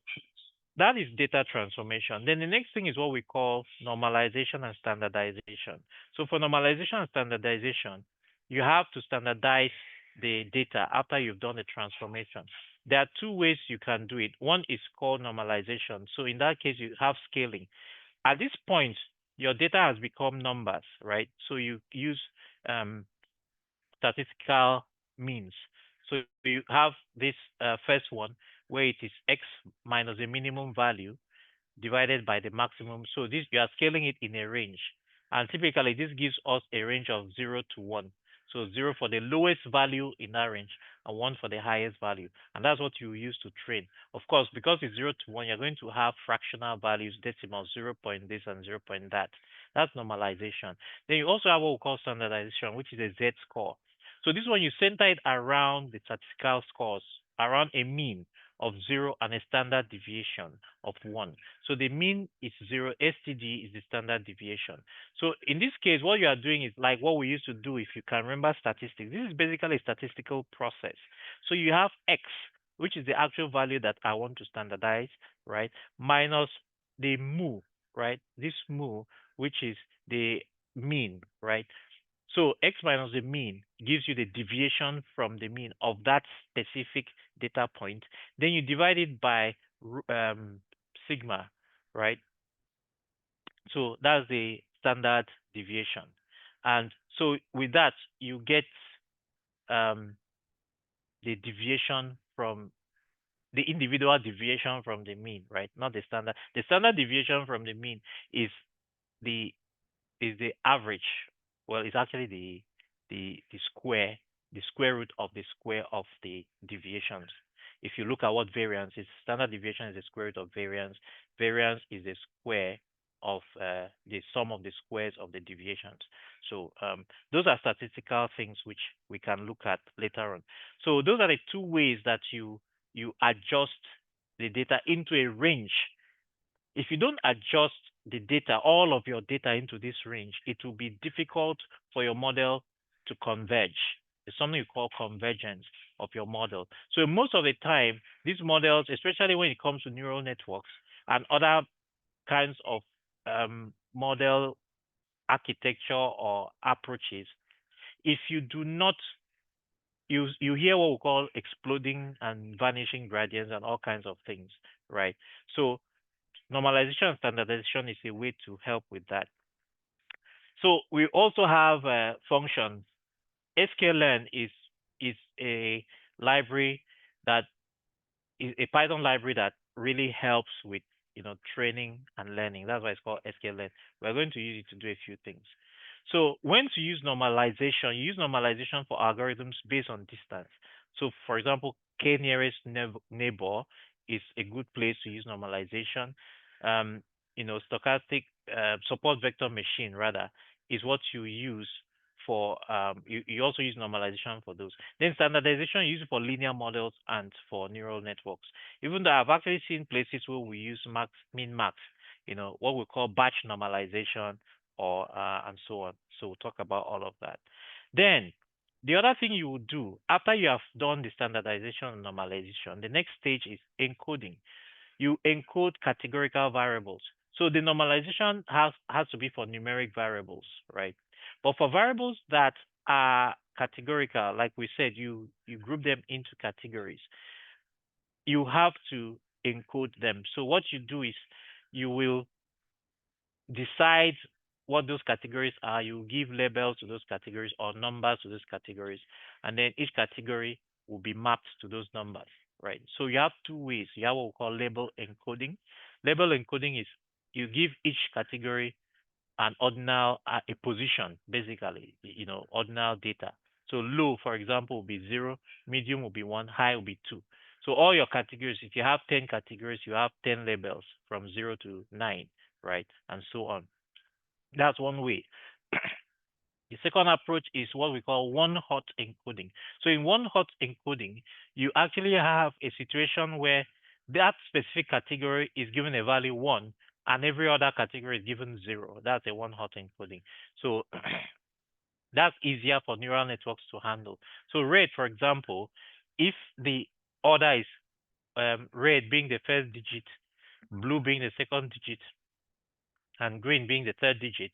that is data transformation. Then the next thing is what we call normalization and standardization. So for normalization and standardization, you have to standardize the data after you've done the transformation. There are two ways you can do it. One is called normalization. So in that case, you have scaling. At this point, your data has become numbers, right? So you use statistical means. So you have this first one where it is x minus the minimum value divided by the maximum. So this you are scaling it in a range. And typically this gives us a range of 0 to 1. So 0 for the lowest value in that range and 1 for the highest value. And that's what you use to train. Of course, because it's 0 to 1, you're going to have fractional values, decimals, 0 point this and 0 point that. That's normalization. Then you also have what we call standardization, which is a Z-score. So this one, you center it around the statistical scores, around a mean of 0 and a standard deviation of 1. So the mean is 0, STD is the standard deviation. So in this case, what you are doing is like what we used to do if you can remember statistics. This is basically a statistical process. So you have X, which is the actual value that I want to standardize, right, minus the mu, right, this mu, which is the mean, right? So x minus the mean gives you the deviation from the mean of that specific data point. Then you divide it by sigma, right? So that's the standard deviation. And so with that, you get um, the deviation from the individual deviation from the mean, right? Not the standard. The standard deviation from the mean is the average. Well, it's actually the square root of the square of the deviations. If you look at what variance is, standard deviation is the square root of variance. Variance is the square of the sum of the squares of the deviations. So those are statistical things which we can look at later on. So those are the two ways that you adjust the data into a range. If you don't adjust the data, all of your data into this range, it will be difficult for your model to converge. It's something you call convergence of your model. So most of the time, these models, especially when it comes to neural networks and other kinds of model architecture or approaches, if you do not, you hear what we call exploding and vanishing gradients and all kinds of things, right? So normalization and standardization is a way to help with that. So we also have functions. sklearn is a library that is a Python library that really helps with training and learning. That's why it's called sklearn. We're going to use it to do a few things. So when to use normalization, you use normalization for algorithms based on distance. So for example, k nearest neighbor is a good place to use normalization. Um, stochastic support vector machine rather is what you use for you also use normalization for those. Then standardization you use it for linear models and for neural networks. Even though I've actually seen places where we use max min max, what we call batch normalization or and so on. So we'll talk about all of that. Then the other thing you would do after you have done the standardization and normalization, the next stage is encoding. You encode categorical variables. So the normalization has to be for numeric variables, right? But for variables that are categorical, like we said, you group them into categories. You have to encode them. So what you do is you will decide what those categories are. You give labels to those categories or numbers to those categories, and then each category will be mapped to those numbers, right? So you have two ways. You have what we call label encoding. Label encoding is you give each category an ordinal, a position, basically, ordinal data. So low, for example, will be 0, medium will be 1, high will be 2. So all your categories, if you have 10 categories, you have 10 labels from 0 to 9, right? And so on. That's one way. The second approach is what we call one-hot encoding. So in one-hot encoding, you actually have a situation where that specific category is given a value 1 and every other category is given 0. That's a one-hot encoding. So that's easier for neural networks to handle. So red, for example, if the order is red being the first digit, blue being the second digit, and green being the third digit,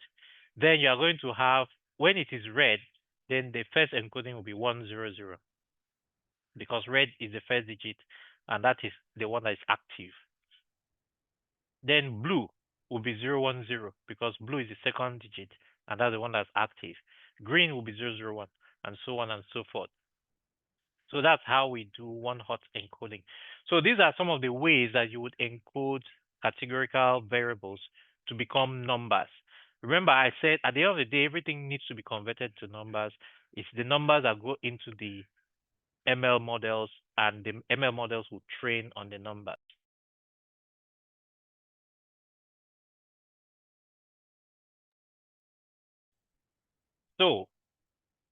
then you are going to have, when it is red, then the first encoding will be 100 because red is the first digit and that is the one that is active. Then blue will be 010 because blue is the second digit and that's the one that's active. Green will be 001 and so on and so forth. So that's how we do one-hot encoding. So these are some of the ways that you would encode categorical variables to become numbers. Remember, I said at the end of the day, everything needs to be converted to numbers. It's the numbers that go into the ML models, and the ML models will train on the numbers. So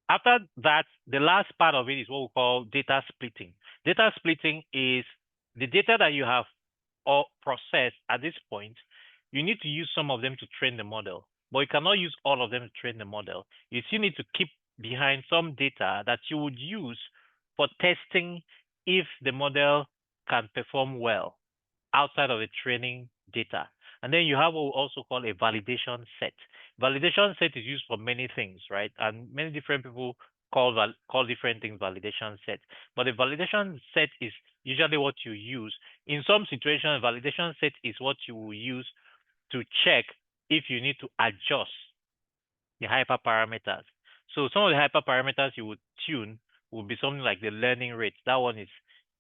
after that, the last part of it is what we call data splitting. Data splitting is the data that you have or processed at this point. You need to use some of them to train the model, but you cannot use all of them to train the model. You still need to keep behind some data that you would use for testing if the model can perform well outside of the training data. And then you have what we also call a validation set. Validation set is used for many things, right? And many different people call different things validation set. But the validation set is usually what you use. In some situations, validation set is what you will use to check if you need to adjust the hyperparameters. So some of the hyperparameters you would tune would be something like the learning rate. That one is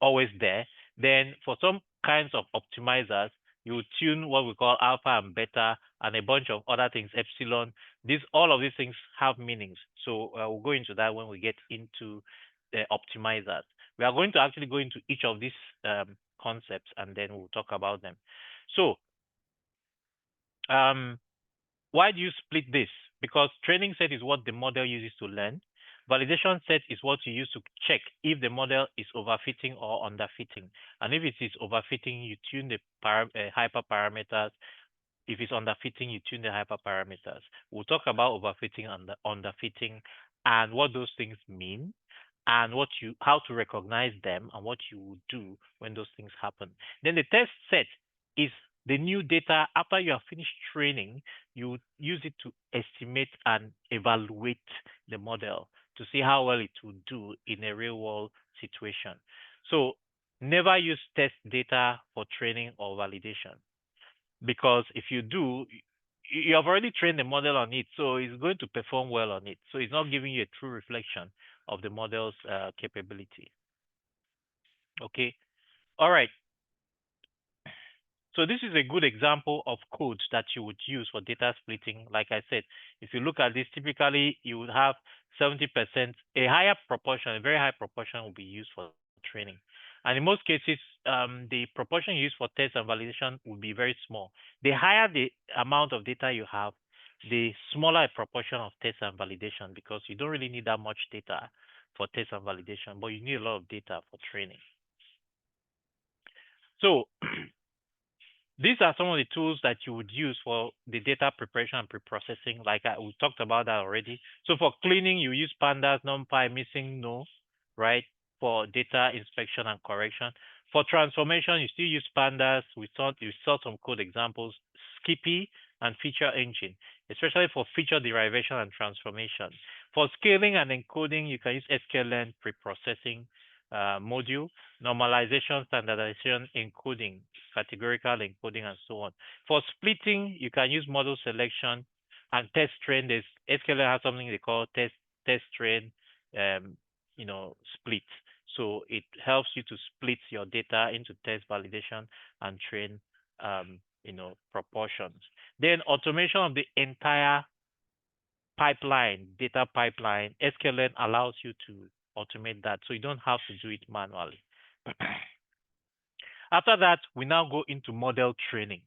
always there. Then for some kinds of optimizers, you tune what we call alpha and beta and a bunch of other things, epsilon. All of these things have meanings. So we'll go into that when we get into the optimizers. We are going to actually go into each of these concepts and then we'll talk about them. So Um, why do you split this? Because training set is what the model uses to learn. Validation set is what you use to check if the model is overfitting or underfitting. And if it is overfitting, you tune the hyperparameters. If it's underfitting, you tune the hyperparameters. We'll talk about overfitting and underfitting and what those things mean and how to recognize them and what you will do when those things happen. Then the test set is the new data after you have finished training, you use it to estimate and evaluate the model to see how well it will do in a real world situation. So never use test data for training or validation because if you do, you have already trained the model on it, so it's going to perform well on it. So it's not giving you a true reflection of the model's capability. Okay. All right. So this is a good example of code that you would use for data splitting. Like I said, if you look at this, typically you would have 70%, a higher proportion, a very high proportion will be used for training. And in most cases, the proportion used for test and validation will be very small. The higher the amount of data you have, the smaller a proportion of test and validation because you don't really need that much data for test and validation, but you need a lot of data for training. So these are some of the tools that you would use for the data preparation and pre-processing. We talked about that already. So for cleaning, you use pandas, numpy, missing no, right? For data inspection and correction. For transformation, you still use pandas. You saw some code examples, Skippy and feature engine, especially for feature derivation and transformation. For scaling and encoding, you can use sklearn pre-processing module, normalization, standardization, encoding, categorical encoding, and so on. For splitting, you can use model selection and test train. There's sklearn has something they call test train, split. So it helps you to split your data into test validation and train, proportions. Then automation of the entire pipeline, data pipeline. sklearn allows you to automate that, so you don't have to do it manually. After that, we now go into model training.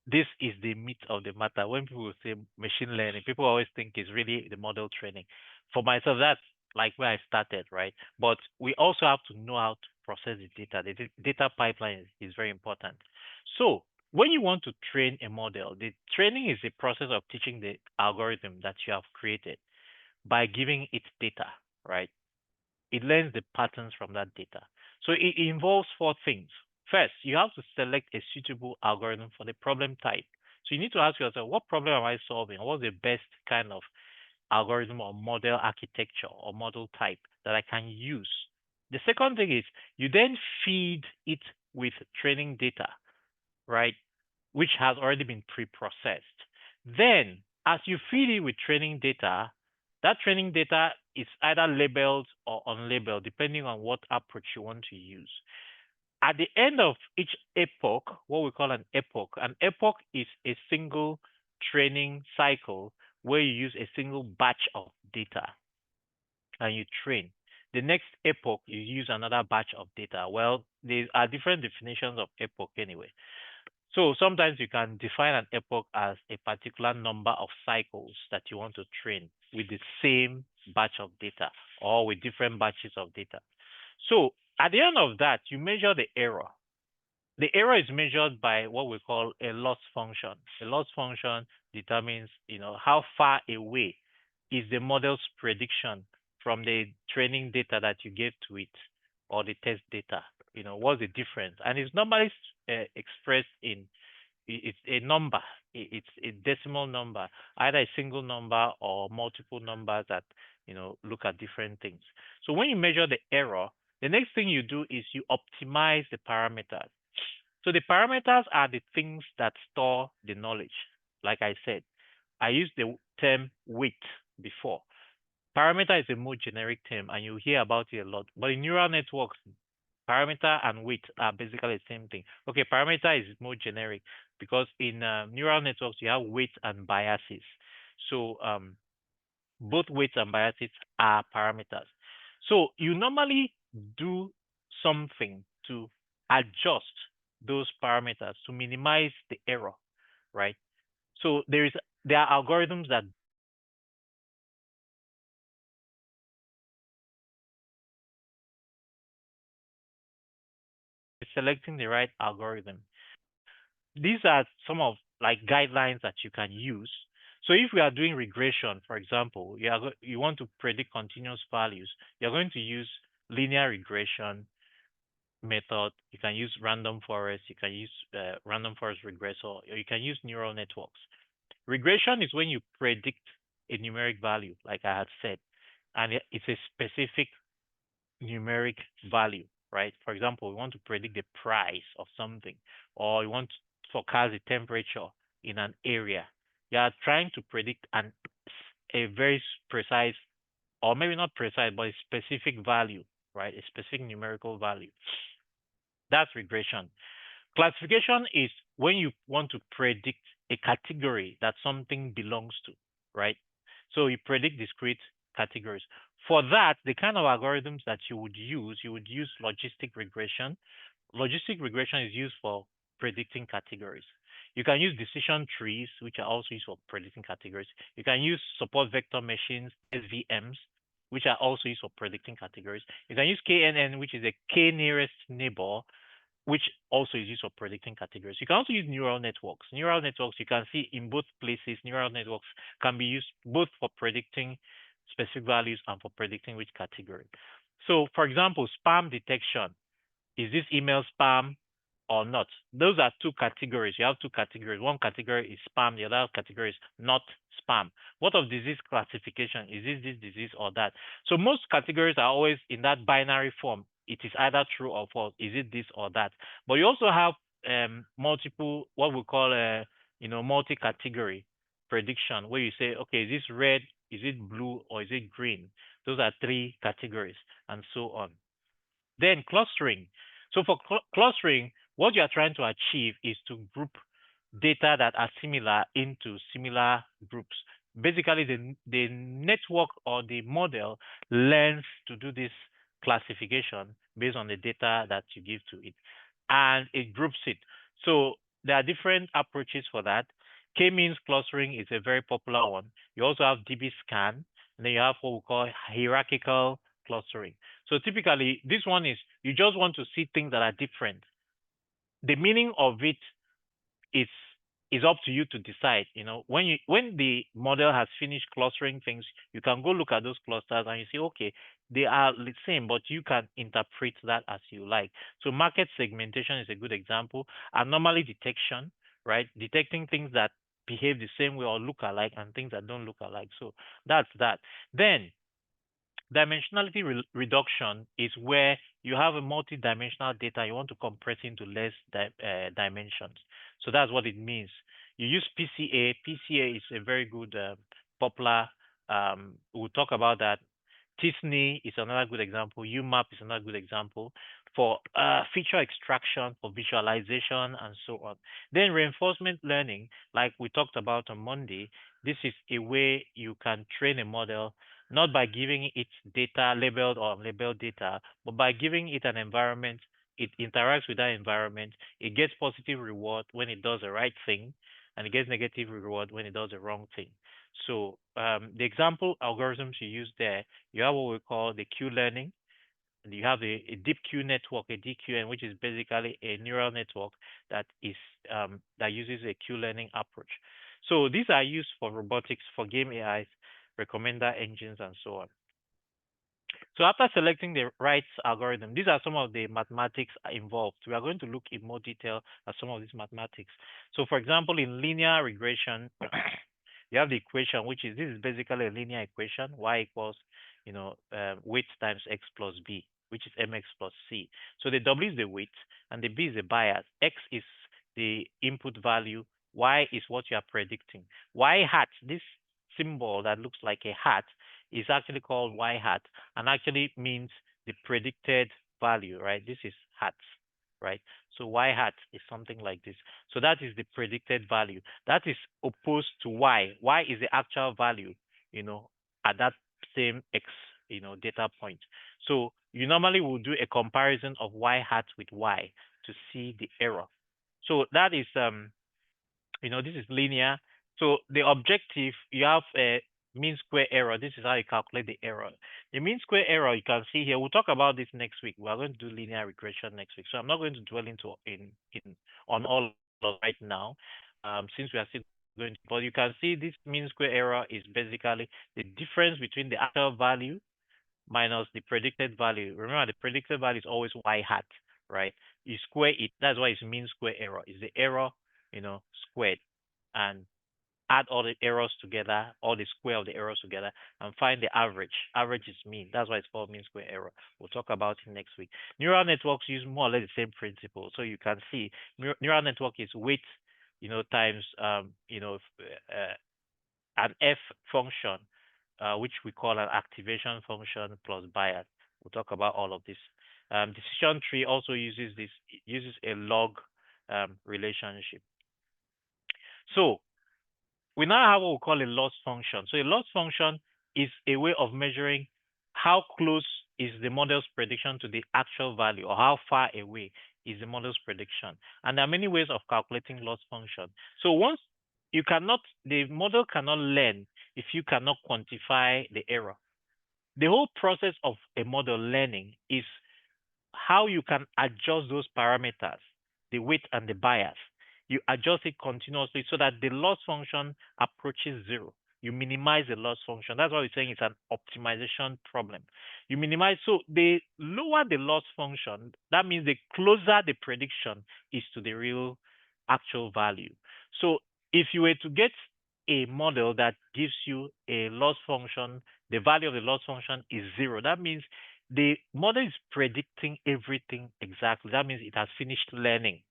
This is the meat of the matter. When people say machine learning, people always think it's really the model training. For myself, that's like where I started, right? But we also have to know how to process the data. The data pipeline is very important. So when you want to train a model, the training is the process of teaching the algorithm that you have created by giving it data, right? It learns the patterns from that data. So it involves four things. First, you have to select a suitable algorithm for the problem type. So you need to ask yourself, what problem am I solving? What's the best kind of algorithm or model architecture or model type that I can use? The second thing is you then feed it with training data, right? Which has already been pre-processed. Then, as you feed it with training data, that training data is either labeled or unlabeled, depending on what approach you want to use. At the end of each epoch, what we call an epoch is a single training cycle where you use a single batch of data and you train. The next epoch, you use another batch of data. Well, there are different definitions of epoch anyway. So sometimes you can define an epoch as a particular number of cycles that you want to train with the same batch of data or with different batches of data. So at the end of that, you measure the error. The error is measured by what we call a loss function. A loss function determines, how far away is the model's prediction from the training data that you gave to it or the test data. What's the difference? And it's normally expressed in it's a number. It's a decimal number, either a single number or multiple numbers that look at different things. So when you measure the error, the next thing you do is you optimize the parameters. So the parameters are the things that store the knowledge. Like I said, I used the term weight before. Parameter is a more generic term, and you hear about it a lot. But in neural networks, parameter and weight are basically the same thing. Okay, parameter is more generic because in neural networks you have weights and biases. So both weights and biases are parameters. So you normally do something to adjust those parameters to minimize the error, right? So there are algorithms that selecting the right algorithm. These are some of like guidelines that you can use. So if we are doing regression, for example, you want to predict continuous values, you're going to use linear regression method. You can use random forest. You can use random forest regressor, or you can use neural networks. Regression is when you predict a numeric value, like I had said, and it's a specific numeric value, right? For example, we want to predict the price of something, or you want to forecast the temperature in an area. You are trying to predict a very precise, or maybe not precise, but a specific value, right? A specific numerical value. That's regression. Classification is when you want to predict a category that something belongs to, right? So you predict discrete categories. For that, the kind of algorithms that you would use logistic regression. Logistic regression is used for predicting categories. You can use decision trees, which are also used for predicting categories. You can use support vector machines, SVMs, which are also used for predicting categories. You can use KNN, which is a K nearest neighbor, which also is used for predicting categories. You can also use neural networks. Neural networks, you can see in both places, neural networks can be used both for predicting specific values and for predicting which category. So, for example, spam detection. Is this email spam or not? Those are two categories. You have two categories. One category is spam, the other category is not spam. What of disease classification? Is this disease or that? So most categories are always in that binary form. It is either true or false. Is it this or that? But you also have multiple, what we call multi-category prediction, where you say, okay, is this red, is it blue, or is it green? Those are three categories, and so on. Then clustering. So for clustering, what you are trying to achieve is to group data that are similar into similar groups. Basically, the network or the model learns to do this classification based on the data that you give to it, and it groups it. So there are different approaches for that. K-means clustering is a very popular one. You also have DB scan, and then you have what we call hierarchical clustering. So typically, this one is you just want to see things that are different. The meaning of it is is up to you to decide. When the model has finished clustering things, you can go look at those clusters and you see, okay, they are the same, but you can interpret that as you like. So market segmentation is a good example. Anomaly detection, right? Detecting things that behave the same way or look alike and things that don't look alike. So that's that. Then dimensionality reduction is where you have a multi-dimensional data, you want to compress into less dimensions. So that's what it means. You use PCA. PCA is a very good, popular. We'll talk about that. Tisney is another good example. UMAP is another good example for feature extraction, for visualization, and so on. Then reinforcement learning, like we talked about on Monday, this is a way you can train a model not by giving it data, labeled or unlabeled data, but by giving it an environment. It interacts with that environment. It gets positive reward when it does the right thing, and it gets negative reward when it does the wrong thing. So the example algorithms you use there, you have what we call the Q learning, and you have a deep Q network, a DQN, which is basically a neural network that uses a Q learning approach. So these are used for robotics, for game AIs, recommender engines, and so on. So after selecting the right algorithm, these are some of the mathematics involved. We are going to look in more detail at some of these mathematics. So for example, in linear regression, you have the equation, this is basically a linear equation, y equals, weight times x plus b, which is mx plus c. So the w is the weight, and the b is the bias. X is the input value, y is what you are predicting. Y hat, this symbol that looks like a hat, is actually called y hat, and actually means the predicted value, right? This is hats, right? So y hat is something like this. So that is the predicted value. That is opposed to y. Y is the actual value, at that same x, data point. So you normally will do a comparison of y hat with y to see the error. So that is, this is linear. So the objective, you have a mean square error. This is how you calculate the error. The mean square error, you can see here. We'll talk about this next week. We are going to do linear regression next week. So I'm not going to dwell into in on all of it right now, since we are still going to. But you can see this mean square error is basically the difference between the actual value minus the predicted value. Remember, the predicted value is always y hat, right? You square it. That's why it's mean square error. It's the error, squared, and add all the errors together, all the square of the errors together, and find the average. Average is mean. That's why it's called mean square error. We'll talk about it next week. Neural networks use more or less the same principle. So you can see neural network is weight, times an f function, which we call an activation function plus bias. We'll talk about all of this. Decision tree also uses this. It uses a log relationship. So we now have what we call a loss function. So a loss function is a way of measuring how close is the model's prediction to the actual value, or how far away is the model's prediction. And there are many ways of calculating loss function. So once the model cannot learn if you cannot quantify the error. The whole process of a model learning is how you can adjust those parameters, the weight and the bias. You adjust it continuously so that the loss function approaches zero. You minimize the loss function. That's why we're saying it's an optimization problem. You minimize, so the lower the loss function, that means the closer the prediction is to the real actual value. So if you were to get a model that gives you a loss function, the value of the loss function is zero, that means the model is predicting everything exactly. That means it has finished learning.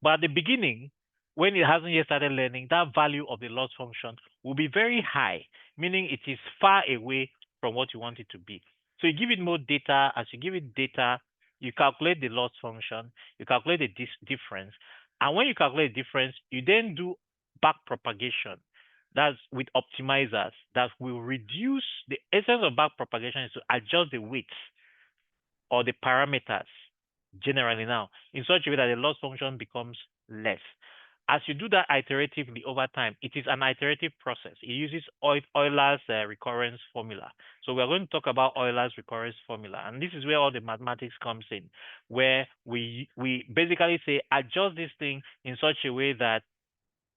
But at the beginning, when it hasn't yet started learning, that value of the loss function will be very high, meaning it is far away from what you want it to be. So you give it more data. As you give it data, you calculate the loss function, you calculate the difference. And when you calculate the difference, you then do back propagation. That's with optimizers that will reduce the essence of back propagation is to adjust the weights or the parameters generally now in such a way that the loss function becomes less. As you do that iteratively over time, it is an iterative process. It uses Euler's recurrence formula. So we're going to talk about Euler's recurrence formula. And this is where all the mathematics comes in, where we basically say adjust this thing in such a way that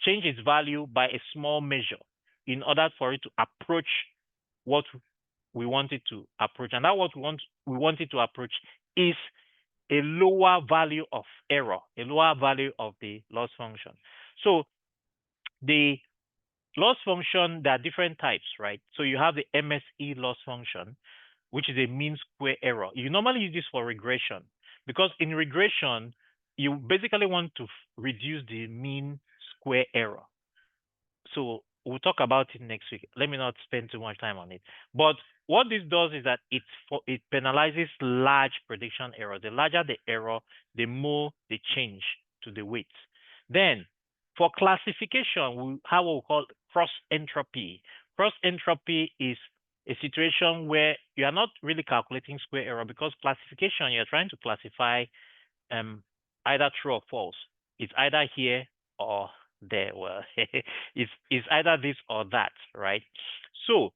change its value by a small measure in order for it to approach what we want it to approach. And that what we want it to approach is a lower value of error, a lower value of the loss function. So the loss function, there are different types, right? So you have the MSE loss function, which is a mean square error. You normally use this for regression because in regression, you basically want to reduce the mean square error. So we'll talk about it next week. Let me not spend too much time on it. But what this does is that it penalizes large prediction error. The larger the error, the more the change to the weights. Then for classification, we have what we call cross entropy. Cross entropy is a situation where you are not really calculating square error because classification, you're trying to classify either true or false. It's either here or there. Well, it's either this or that, right? So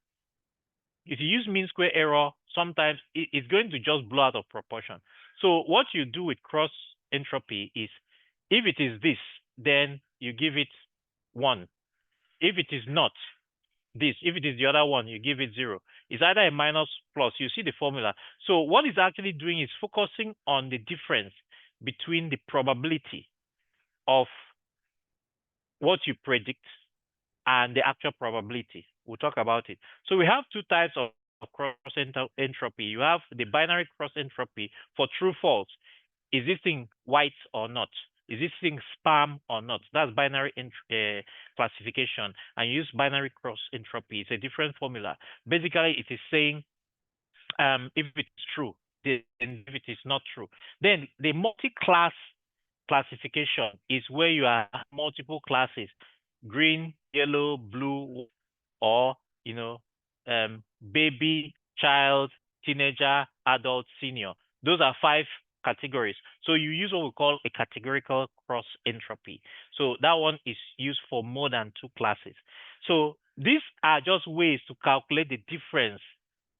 if you use mean square error, sometimes it's going to just blow out of proportion. So what you do with cross entropy is, if it is this, then you give it 1. If it is not this, if it is the other one, you give it 0. It's either a minus plus. You see the formula. So what it's actually doing is focusing on the difference between the probability of what you predict and the actual probability. We'll talk about it. So we have two types of cross entropy. You have the binary cross entropy for true false. Is this thing white or not? Is this thing spam or not? That's binary classification. And you use binary cross entropy. It's a different formula. Basically, it is saying if it's true, then if it is not true. Then the multi-class classification is where you have multiple classes: green, yellow, blue, or baby, child, teenager, adult, senior. Those are 5 categories. So you use what we call a categorical cross entropy. So that one is used for more than two classes. So these are just ways to calculate the difference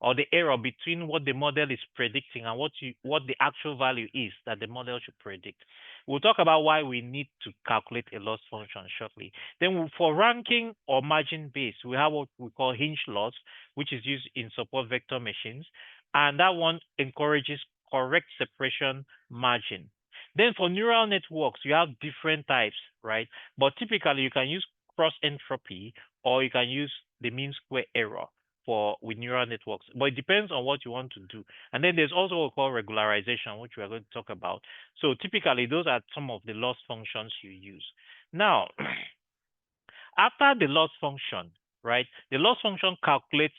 or the error between what the model is predicting and what the actual value is that the model should predict. We'll talk about why we need to calculate a loss function shortly. Then for ranking or margin based, we have what we call hinge loss, which is used in support vector machines, and that one encourages correct separation margin. Then for neural networks, you have different types, right? But typically you can use cross entropy or you can use the mean square error for with neural networks. But it depends on what you want to do. And then there's also what we call regularization, which we are going to talk about. So typically those are some of the loss functions you use. Now, after the loss function, right, the loss function calculates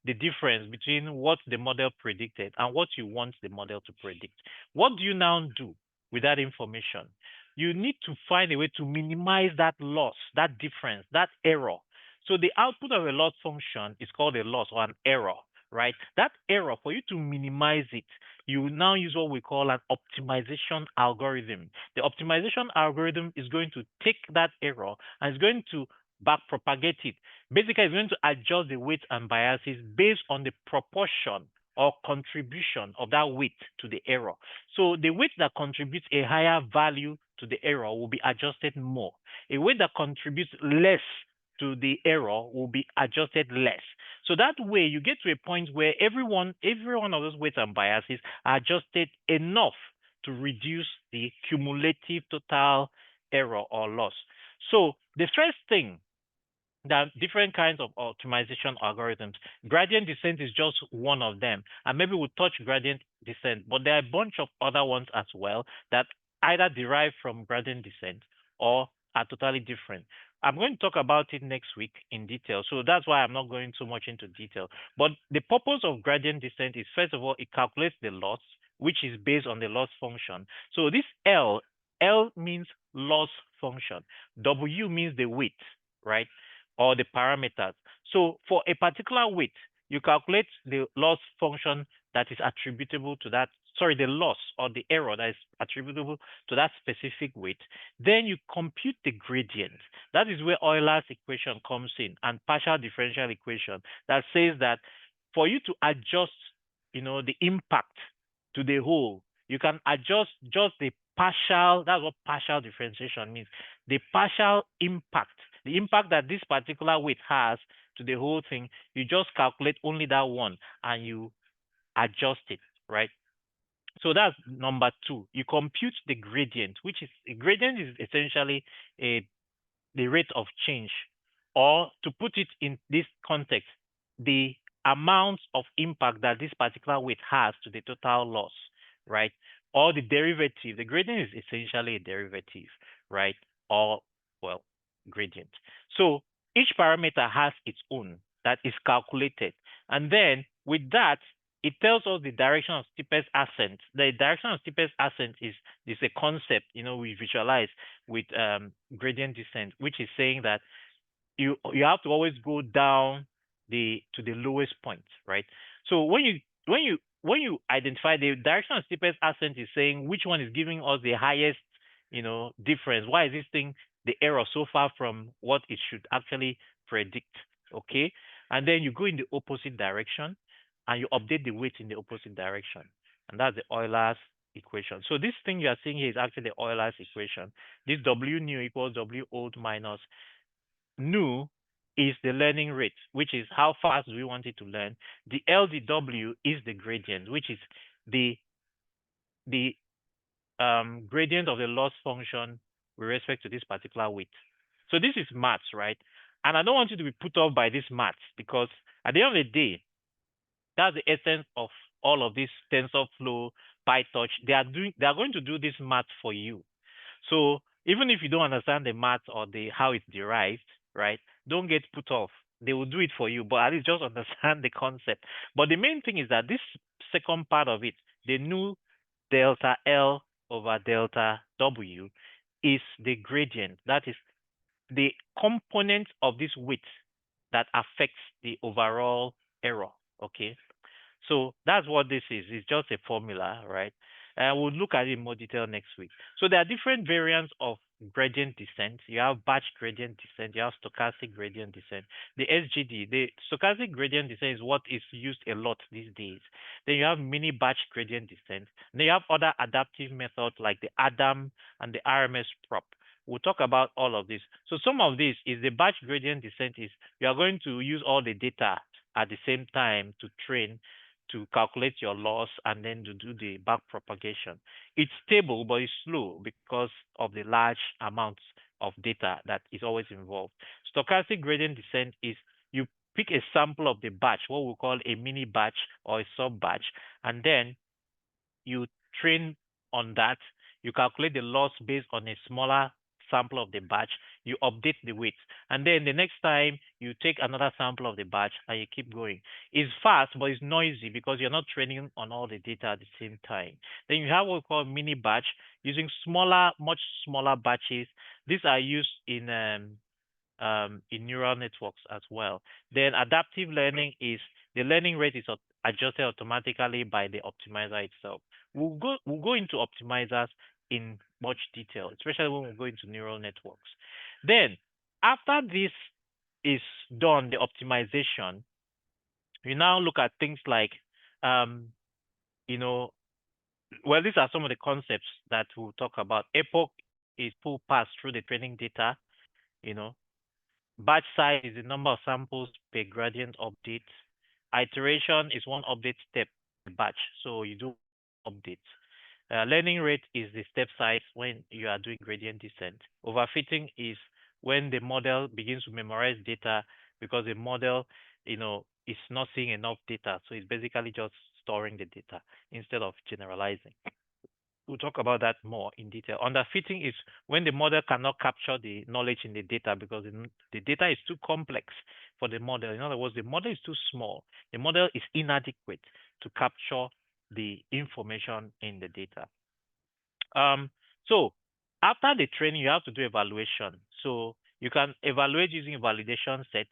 the difference between what the model predicted and what you want the model to predict. What do you now do with that information? You need to find a way to minimize that loss, that difference, that error. So the output of a loss function is called a loss or an error, right? That error, for you to minimize it, you now use what we call an optimization algorithm. The optimization algorithm is going to take that error and is going to back propagate it. Basically, it's going to adjust the weights and biases based on the proportion or contribution of that weight to the error. So the weight that contributes a higher value to the error will be adjusted more. A weight that contributes less to the error will be adjusted less. So that way you get to a point where every one of those weights and biases are adjusted enough to reduce the cumulative total error or loss. So the first thing, there are different kinds of optimization algorithms. Gradient descent is just one of them. And maybe we'll touch gradient descent, but there are a bunch of other ones as well that either derive from gradient descent or are totally different. I'm going to talk about it next week in detail. So that's why I'm not going too much into detail. But the purpose of gradient descent is, first of all, it calculates the loss, which is based on the loss function. So this L means loss function. W means the weight, right? Or the parameters. So for a particular weight, you calculate the loss function that is attributable to that, the loss or the error that is attributable to that specific weight. Then you compute the gradient. That is where Euler's equation comes in, and partial differential equation that says that for you to adjust, the impact to the whole, you can adjust just the partial. That's what partial differentiation means. The partial impact, the impact that this particular weight has to the whole thing, you just calculate only that one and you adjust it, right? So that's number two. You compute the gradient, which is a gradient is essentially the rate of change, or to put it in this context, the amount of impact that this particular weight has to the total loss, right? Or the derivative. The gradient is essentially a derivative, right? Or, well, gradient. So each parameter has its own that is calculated. And then with that, it tells us the direction of steepest ascent. The direction of steepest ascent is a concept, we visualize with gradient descent, which is saying that you have to always go down to the lowest point, right? So when you identify the direction of steepest ascent, is saying which one is giving us the highest, difference. Why is this thing the error so far from what it should actually predict? Okay, and then you go in the opposite direction and you update the weight in the opposite direction, and that's the Euler's equation. So this thing you are seeing here is actually the Euler's equation. This W new equals W old minus nu is the learning rate, which is how fast do we want it to learn. The LDW is the gradient, which is the gradient of the loss function with respect to this particular weight. So this is maths, right? And I don't want you to be put off by this maths, because at the end of the day, that's the essence of all of this TensorFlow, PyTorch. They are going to do this math for you. So even if you don't understand the math or how it's derived, right? Don't get put off. They will do it for you, but at least just understand the concept. But the main thing is that this second part of it, the new delta L over delta W, is the gradient. That is the component of this weight that affects the overall error. Okay. So that's what this is. It's just a formula, right? We'll look at it in more detail next week. So there are different variants of gradient descent. You have batch gradient descent. You have stochastic gradient descent. The SGD, the stochastic gradient descent is what is used a lot these days. Then you have mini batch gradient descent. Then you have other adaptive methods like the ADAM and the RMS prop. We'll talk about all of this. So some of this is the batch gradient descent is you are going to use all the data at the same time to train, to calculate your loss, and then to do the back propagation. It's stable, but it's slow because of the large amounts of data that is always involved. Stochastic gradient descent is you pick a sample of the batch, what we call a mini batch or a sub batch, and then you train on that. You calculate the loss based on a smaller sample of the batch. You update the weights. And then the next time you take another sample of the batch and you keep going. It's fast, but it's noisy because you're not training on all the data at the same time. Then you have what we call mini batch using smaller, much smaller batches. These are used in neural networks as well. Then adaptive learning is the learning rate is adjusted automatically by the optimizer itself. We'll go into optimizers in much detail, especially when we go into neural networks. Then after this is done, the optimization, we now look at things like um, you know, well, these are some of the concepts that we'll talk about. Epoch is full pass through the training data, you know, batch size is the number of samples per gradient update. Iteration is one update step per batch. So you do one update. Learning rate is the step size when you are doing gradient descent. Overfitting is when the model begins to memorize data because the model, is not seeing enough data. So it's basically just storing the data instead of generalizing. We'll talk about that more in detail. Underfitting is when the model cannot capture the knowledge in the data because the data is too complex for the model. In other words, the model is too small. The model is inadequate to capture the information in the data. So after the training, you have to do evaluation. So you can evaluate using a validation set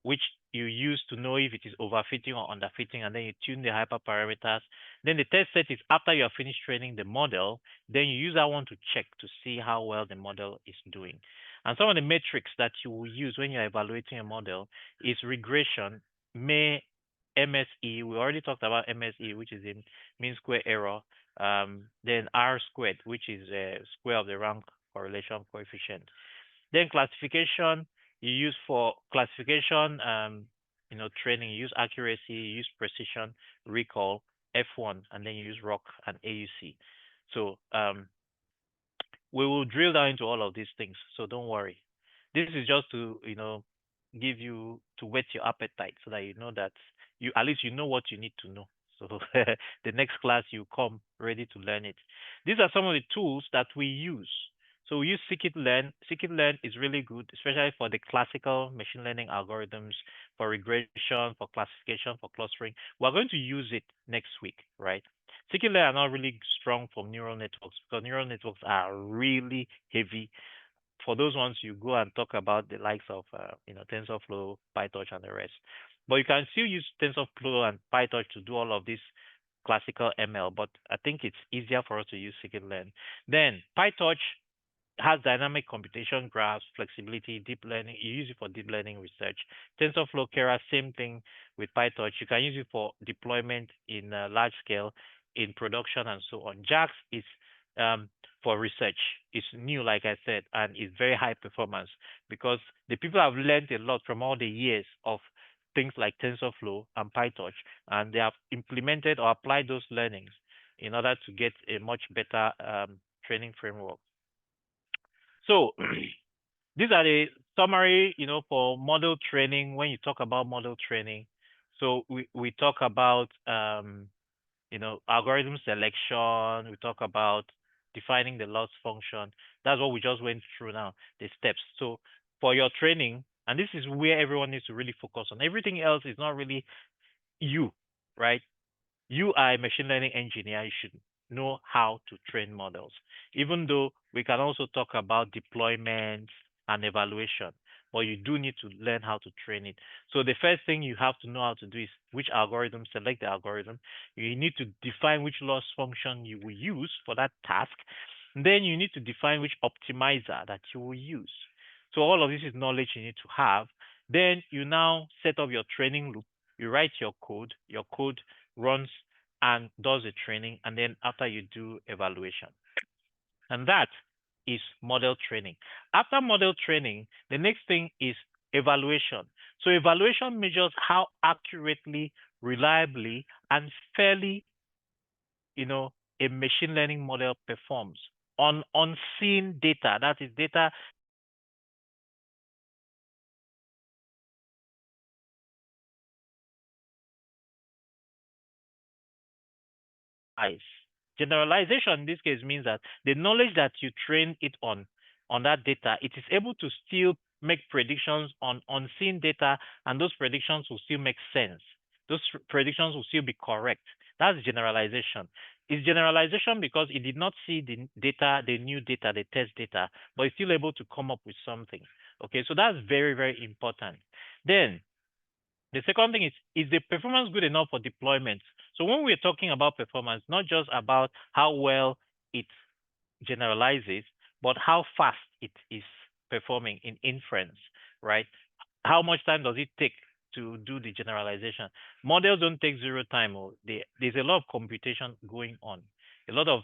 which you use to know if it is overfitting or underfitting, and then you tune the hyperparameters. Then the test set is after you have finished training the model, then you use that one to check to see how well the model is doing. And some of the metrics that you will use when you're evaluating a model is regression, MSE. We already talked about MSE, which is in mean square error. Then R squared, which is a square of the rank correlation coefficient. Then classification, you use for classification, training, you use accuracy, you use precision, recall, F1, and then you use ROC and AUC. So we will drill down into all of these things, so don't worry. This is just to, give you to whet your appetite so that you know that you at least you know what you need to know. So the next class you come ready to learn it. These are some of the tools that we use. So we use scikit-learn. Scikit-learn is really good, especially for the classical machine learning algorithms, for regression, for classification, for clustering. We're going to use it next week, right? Scikit-learn are not really strong for neural networks because neural networks are really heavy. For those ones, you go and talk about the likes of, TensorFlow, PyTorch, and the rest. But you can still use TensorFlow and PyTorch to do all of this classical ML, but I think it's easier for us to use scikit-learn. Then PyTorch has dynamic computation graphs, flexibility, deep learning. You use it for deep learning research. TensorFlow, Keras, same thing with PyTorch. You can use it for deployment in large scale, in production, and so on. JAX is for research. It's new, like I said, and it's very high performance because the people have learned a lot from all the years of things like TensorFlow and PyTorch, and they have implemented or applied those learnings in order to get a much better training framework. So these are the summary, for model training. When you talk about model training, so we talk about algorithm selection. We talk about defining the loss function. That's what we just went through now, the steps. So for your training, and this is where everyone needs to really focus on. Everything else is not really you, right? You are a machine learning engineer. You should know how to train models, even though we can also talk about deployment and evaluation. but you do need to learn how to train it. So the first thing you have to know how to do is which algorithm, select the algorithm. You need to define which loss function you will use for that task. Then you need to define which optimizer that you will use. So all of this is knowledge you need to have. Then you now set up your training loop. You write your code runs and does the training, and then after you do evaluation. And that is model training. After model training, the next thing is evaluation. So evaluation measures how accurately, reliably, and fairly, a machine learning model performs on unseen data. That is data eyes. Generalization in this case means that the knowledge that you train it on that data, it is able to still make predictions on unseen data, and those predictions will still make sense. Those predictions will still be correct. That's generalization. It's generalization because it did not see the data, the new data, the test data, but it's still able to come up with something. Okay, so that's very, very important. Then the second thing is the performance good enough for deployment? So when we're talking about performance, not just about how well it generalizes, but how fast it is performing in inference, right? How much time does it take to do the generalization? Models don't take zero time, or there's a lot of computation going on, a lot of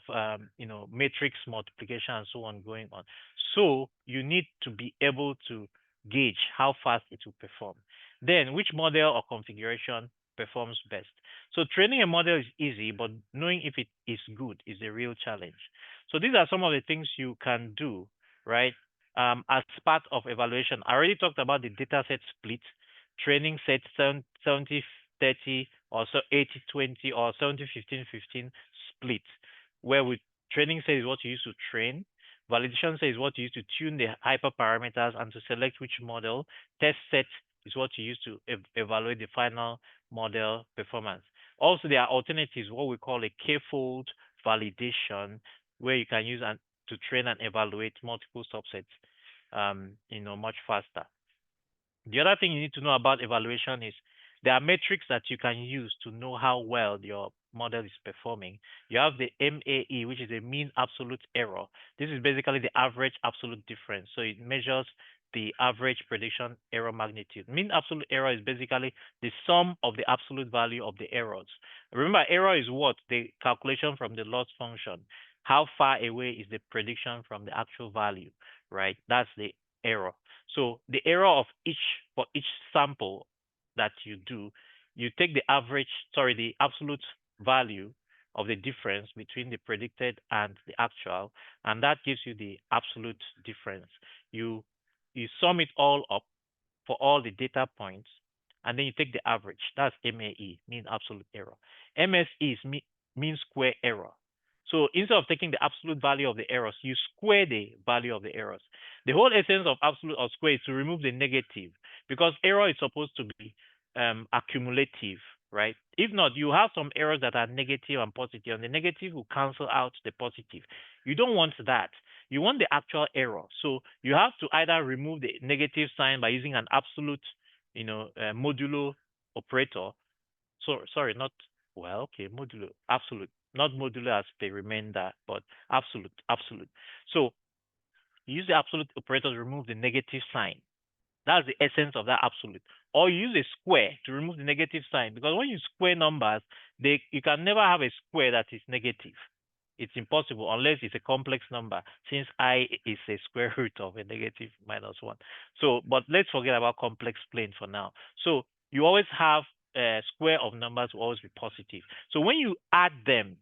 matrix multiplication and so on going on. So you need to be able to gauge how fast it will perform. Then which model or configuration performs best? So training a model is easy, but knowing if it is good is a real challenge. So these are some of the things you can do, right? As part of evaluation. I already talked about the data set split, training set 70-30 or so 80-20 or 70-15-15 split, where with training set is what you use to train, validation set is what you use to tune the hyperparameters and to select which model, test set is what you use to evaluate the final model performance. Also, there are alternatives, what we call a k-fold validation, where you can use to train and evaluate multiple subsets, much faster. The other thing you need to know about evaluation is there are metrics that you can use to know how well your model is performing. You have the MAE, which is a mean absolute error. This is basically the average absolute difference. So it measures the average prediction error magnitude. Mean absolute error is basically the sum of the absolute value of the errors. Remember, error is what? The calculation from the loss function. How far away is the prediction from the actual value, right? That's the error. So the error of for each sample that you do, you take the the absolute value of the difference between the predicted and the actual, and that gives you the absolute difference. You sum it all up for all the data points, and then you take the average. That's MAE, mean absolute error. MSE is mean square error. So instead of taking the absolute value of the errors, you square the value of the errors. The whole essence of absolute or square is to remove the negative, because error is supposed to be accumulative, right? If not, you have some errors that are negative and positive, and the negative will cancel out the positive. You don't want that. You want the actual error. So you have to either remove the negative sign by using an absolute, modulo operator. So sorry, not okay, modulo, absolute, not modulo as the remainder, but absolute, absolute. So you use the absolute operator to remove the negative sign. That's the essence of that absolute. Or you use a square to remove the negative sign, because when you square numbers, you can never have a square that is negative. It's impossible unless it's a complex number, since I is a square root of a negative -1. So, but let's forget about complex plane for now. So you always have a square of numbers will always be positive. So when you add them,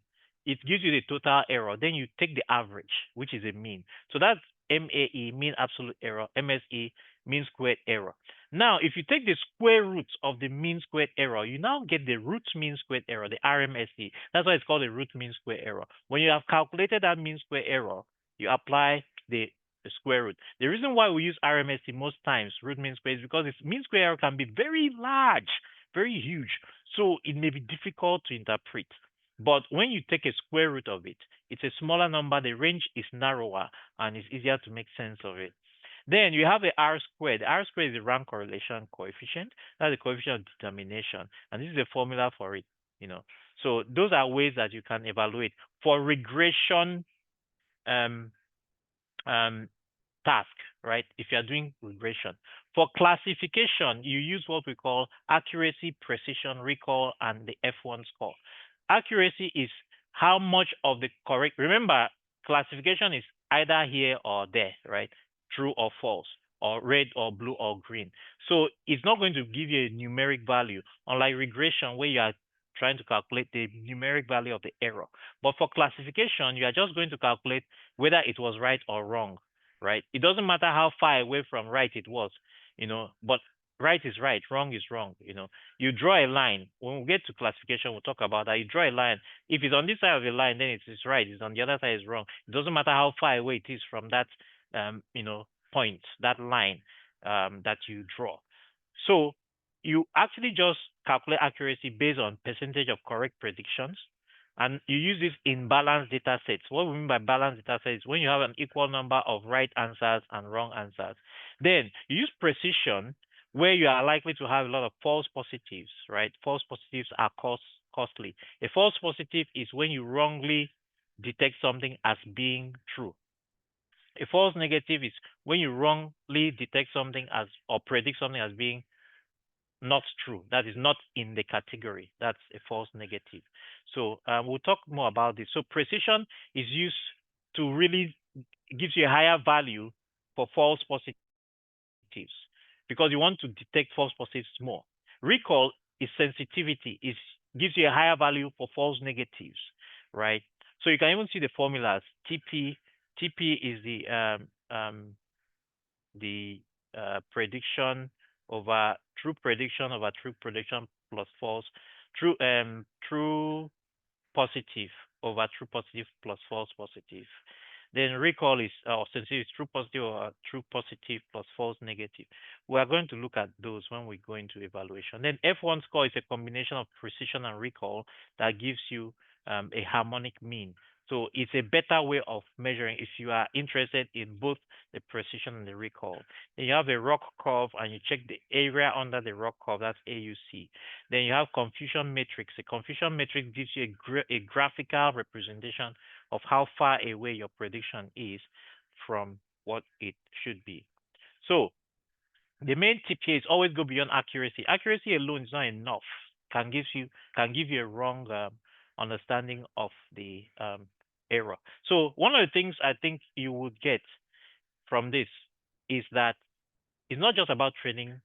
it gives you the total error. Then you take the average, which is a mean. So that's MAE, mean absolute error, MSE, mean squared error. Now, if you take the square roots of the mean squared error, you now get the root mean squared error, the RMSE. That's why it's called the root mean square error. When you have calculated that mean square error, you apply the square root. The reason why we use RMSE most times, root mean square, is because its mean square error can be very large, very huge. So it may be difficult to interpret. But when you take a square root of it, it's a smaller number, the range is narrower, and it's easier to make sense of it. Then you have a R squared. R squared is the rank correlation coefficient. That's the coefficient of determination, and this is a formula for it. You know, so those are ways that you can evaluate for regression um, um, task, right? If you are doing regression. For classification, you use what we call accuracy, precision, recall, and the F1 score. Accuracy is how much of the correct, remember, classification is either here or there, right? True or false, or red or blue or green. So it's not going to give you a numeric value, unlike regression where you are trying to calculate the numeric value of the error. But for classification, you are just going to calculate whether it was right or wrong, right? It doesn't matter how far away from right it was, but right is right, wrong is wrong. You draw a line. When we get to classification, we'll talk about that. You draw a line. If it's on this side of the line, then it is right. If it's on the other side, it's wrong. It doesn't matter how far away it is from that, point, that line, that you draw. So you actually just calculate accuracy based on percentage of correct predictions, and you use this in balanced data sets. What we mean by balanced data sets is when you have an equal number of right answers and wrong answers. Then you use precision where you are likely to have a lot of false positives, right? False positives are costly. A false positive is when you wrongly detect something as being true. A false negative is when you wrongly detect something as or predict something as being not true. That is not in the category. That's a false negative. So we'll talk more about this. So precision is used to really gives you a higher value for false positives because you want to detect false positives more. Recall is sensitivity, is gives you a higher value for false negatives, right? So you can even see the formulas. TP is the prediction over true prediction over true prediction plus false, true positive over true positive plus false positive. Then recall is sensitivity is true positive or true positive plus false negative. We are going to look at those when we go into evaluation. Then F1 score is a combination of precision and recall that gives you a harmonic mean. So it's a better way of measuring if you are interested in both the precision and the recall. Then you have a ROC curve and you check the area under the ROC curve, that's AUC. Then you have confusion matrix. A confusion matrix gives you a graphical representation of how far away your prediction is from what it should be. So the main tip here is always go beyond accuracy. Accuracy alone is not enough. Can give you a wrong understanding of the error. So one of the things I think you would get from this is that it's not just about training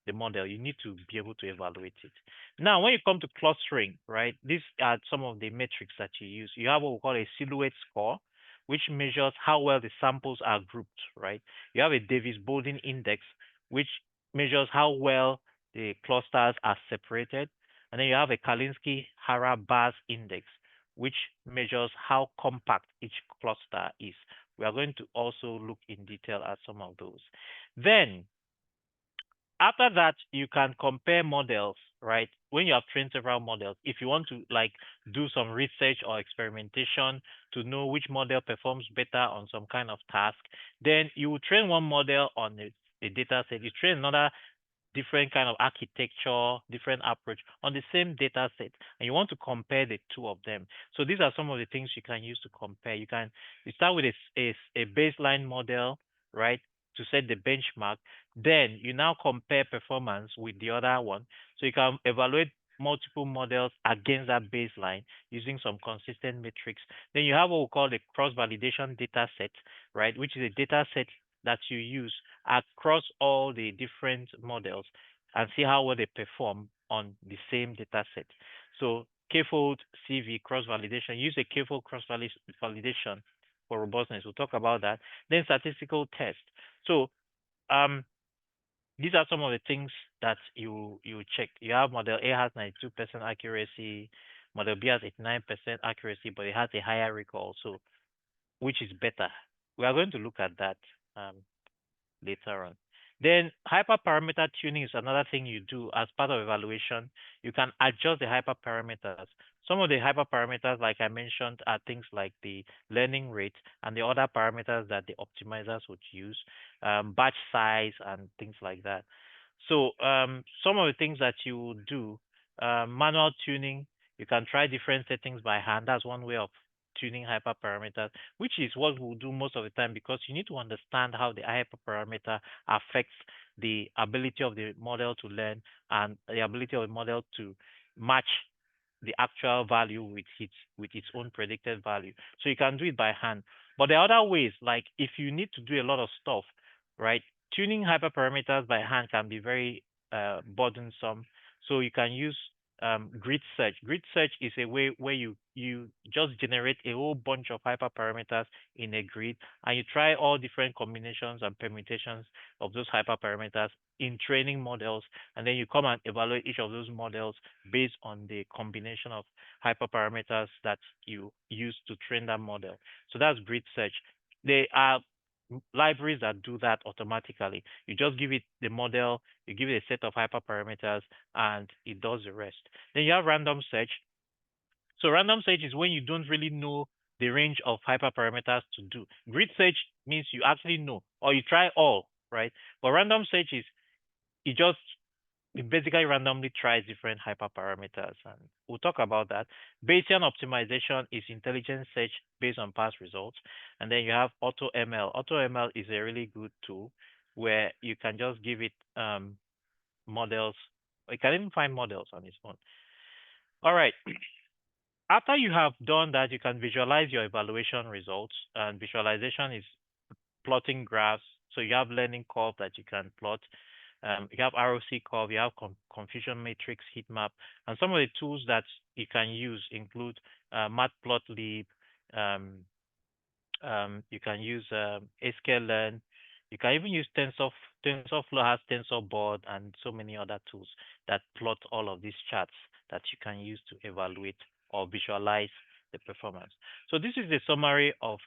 the model. You need to be able to evaluate it. Now, when you come to clustering, right, these are some of the metrics that you use. You have what we call a silhouette score, which measures how well the samples are grouped, right? You have a Davis-Bowden index, which measures how well the clusters are separated. And then you have a Kalinske-Hara-Baz index, which measures how compact each cluster is. We are going to also look in detail at some of those. Then after that, you can compare models, right? When you have trained several models, if you want to like do some research or experimentation to know which model performs better on some kind of task, then you will train one model on a data set. You train another different kind of architecture, different approach on the same data set, and you want to compare the two of them. So these are some of the things you can use to compare. You start with a baseline model, right, to set the benchmark. Then you now compare performance with the other one. So you can evaluate multiple models against that baseline using some consistent metrics. Then you have what we call the cross-validation data set, right, which is a data set that you use across all the different models and see how well they perform on the same data set. So K-fold CV cross-validation, use a K-fold cross-validation for robustness. We'll talk about that. Then statistical test. So these are some of the things that you check. You have model A has 92% accuracy, model B has 89% accuracy, but it has a higher recall. So which is better? We are going to look at that later on. Then hyperparameter tuning is another thing you do as part of evaluation. You can adjust the hyperparameters. Some of the hyperparameters, like I mentioned, are things like the learning rate and the other parameters that the optimizers would use, batch size and things like that. So some of the things that you would do, manual tuning, you can try different settings by hand. That's one way of tuning hyperparameters, which is what we'll do most of the time because you need to understand how the hyperparameter affects the ability of the model to learn and the ability of the model to match the actual value with its own predicted value. So you can do it by hand. But there are other ways, like if you need to do a lot of stuff, right? Tuning hyperparameters by hand can be very burdensome. So you can use grid search. Grid search is a way where you just generate a whole bunch of hyperparameters in a grid, and you try all different combinations and permutations of those hyperparameters in training models, and then you come and evaluate each of those models based on the combination of hyperparameters that you use to train that model. So that's grid search. There are libraries that do that automatically. You just give it the model, you give it a set of hyperparameters, and it does the rest. Then you have random search. So random search is when you don't really know the range of hyperparameters to do. Grid search means you actually know, or you try all, right? But random search is it just it basically randomly tries different hyperparameters, and we'll talk about that. Bayesian optimization is intelligent search based on past results, and then you have AutoML. AutoML is a really good tool where you can just give it models. You can even find models on its own. All right. After you have done that, you can visualize your evaluation results, and visualization is plotting graphs. So you have learning curve that you can plot. You have ROC curve, you have confusion matrix, heat map, and some of the tools that you can use include matplotlib. Um, you can use sklearn. You can even use TensorFlow has TensorBoard and so many other tools that plot all of these charts that you can use to evaluate or visualize the performance. So this is the summary of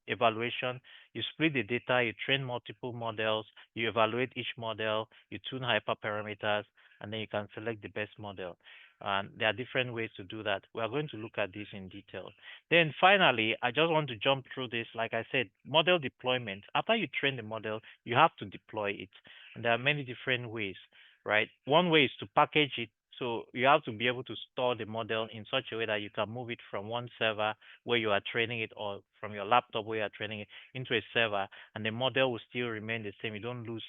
evaluation. You split the data, you train multiple models, you evaluate each model, you tune hyperparameters, and then you can select the best model. And there are different ways to do that. We are going to look at this in detail. Then finally, I just want to jump through this. Like I said, model deployment. After you train the model, you have to deploy it. And there are many different ways, right? One way is to package it. So you have to be able to store the model in such a way that you can move it from one server where you are training it or from your laptop where you are training it into a server, and the model will still remain the same. You don't lose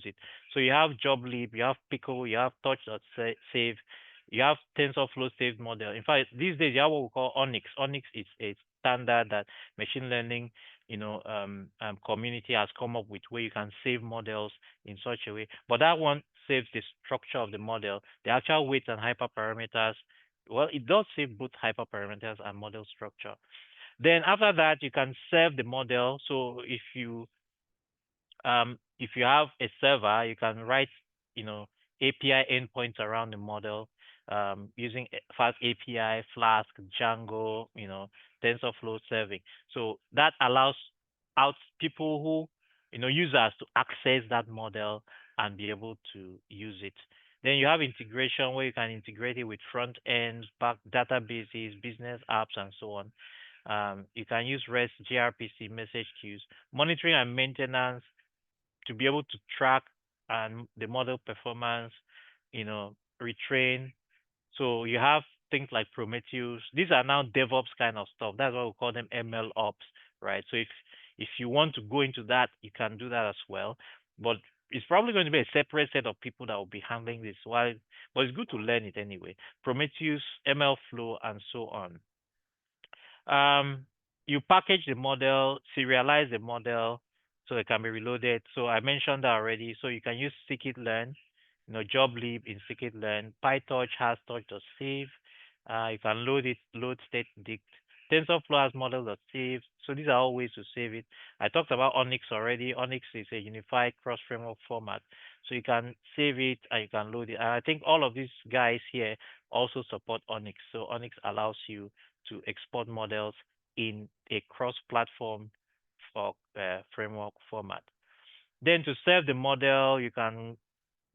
it. So you have JobLib, you have Pickle, you have Touch.save, you have TensorFlow saved model. In fact, these days you have what we call Onyx. Onyx is a standard that machine learning, community has come up with where you can save models in such a way. But that one saves the structure of the model, the actual weights and hyperparameters. Well, it does save both hyperparameters and model structure. Then after that, you can serve the model. So if you have a server, you can write, API endpoints around the model using Fast API, Flask, Django, TensorFlow serving. So that allows out people who, users to access that model and be able to use it. Then you have integration where you can integrate it with front ends, back databases, business apps, and so on. You can use REST, gRPC, message queues, monitoring and maintenance to be able to track and the model performance, retrain. So you have things like Prometheus. These are now DevOps kind of stuff. That's why we call them ML ops, right? So if you want to go into that, you can do that as well. But it's probably going to be a separate set of people that will be handling this. While, but it's good to learn it anyway. Prometheus, ML Flow, and so on. Um, you package the model, serialize the model so it can be reloaded. So I mentioned that already. So you can use scikit-learn, JobLib in scikit-learn. PyTorch has torch.save. You can load state dict. TensorFlow has model.save. So these are all ways to save it. I talked about Onyx already. Onyx is a unified cross-framework format. So you can save it and you can load it. And I think all of these guys here also support Onyx. So Onyx allows you to export models in a cross-platform for framework format. Then to serve the model, you can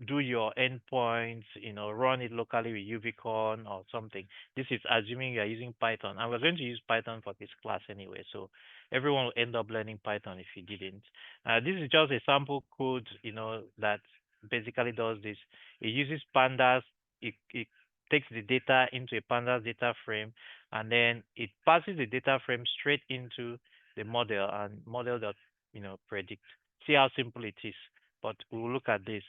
do your endpoints, run it locally with UVCon or something. This is assuming you are using Python. And we're going to use Python for this class anyway, so everyone will end up learning Python if you didn't. This is just a sample code, that basically does this. It uses pandas. It takes the data into a pandas data frame, and then it passes the data frame straight into the model, and model that, predict. See how simple it is. But we'll look at this.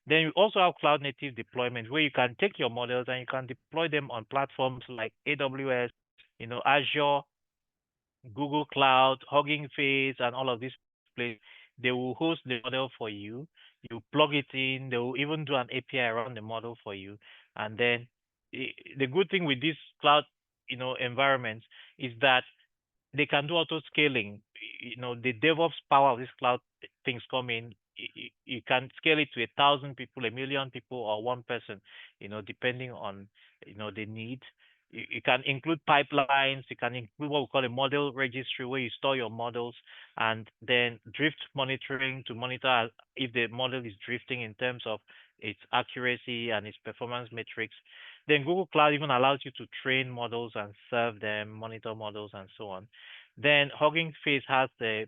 Then you also have cloud native deployment where you can take your models and you can deploy them on platforms like AWS, Azure, Google Cloud, Hugging Face, and all of these places. They will host the model for you. You plug it in. They will even do an API around the model for you. And then the good thing with this cloud, environments is that they can do auto scaling. The DevOps power of this cloud things come in. You can scale it to 1,000 people, 1,000,000 people, or one person. Depending on the need. You can include pipelines. You can include what we call a model registry where you store your models, and then drift monitoring to monitor if the model is drifting in terms of its accuracy and its performance metrics. Then Google Cloud even allows you to train models and serve them, monitor models, and so on. Then Hugging Face has a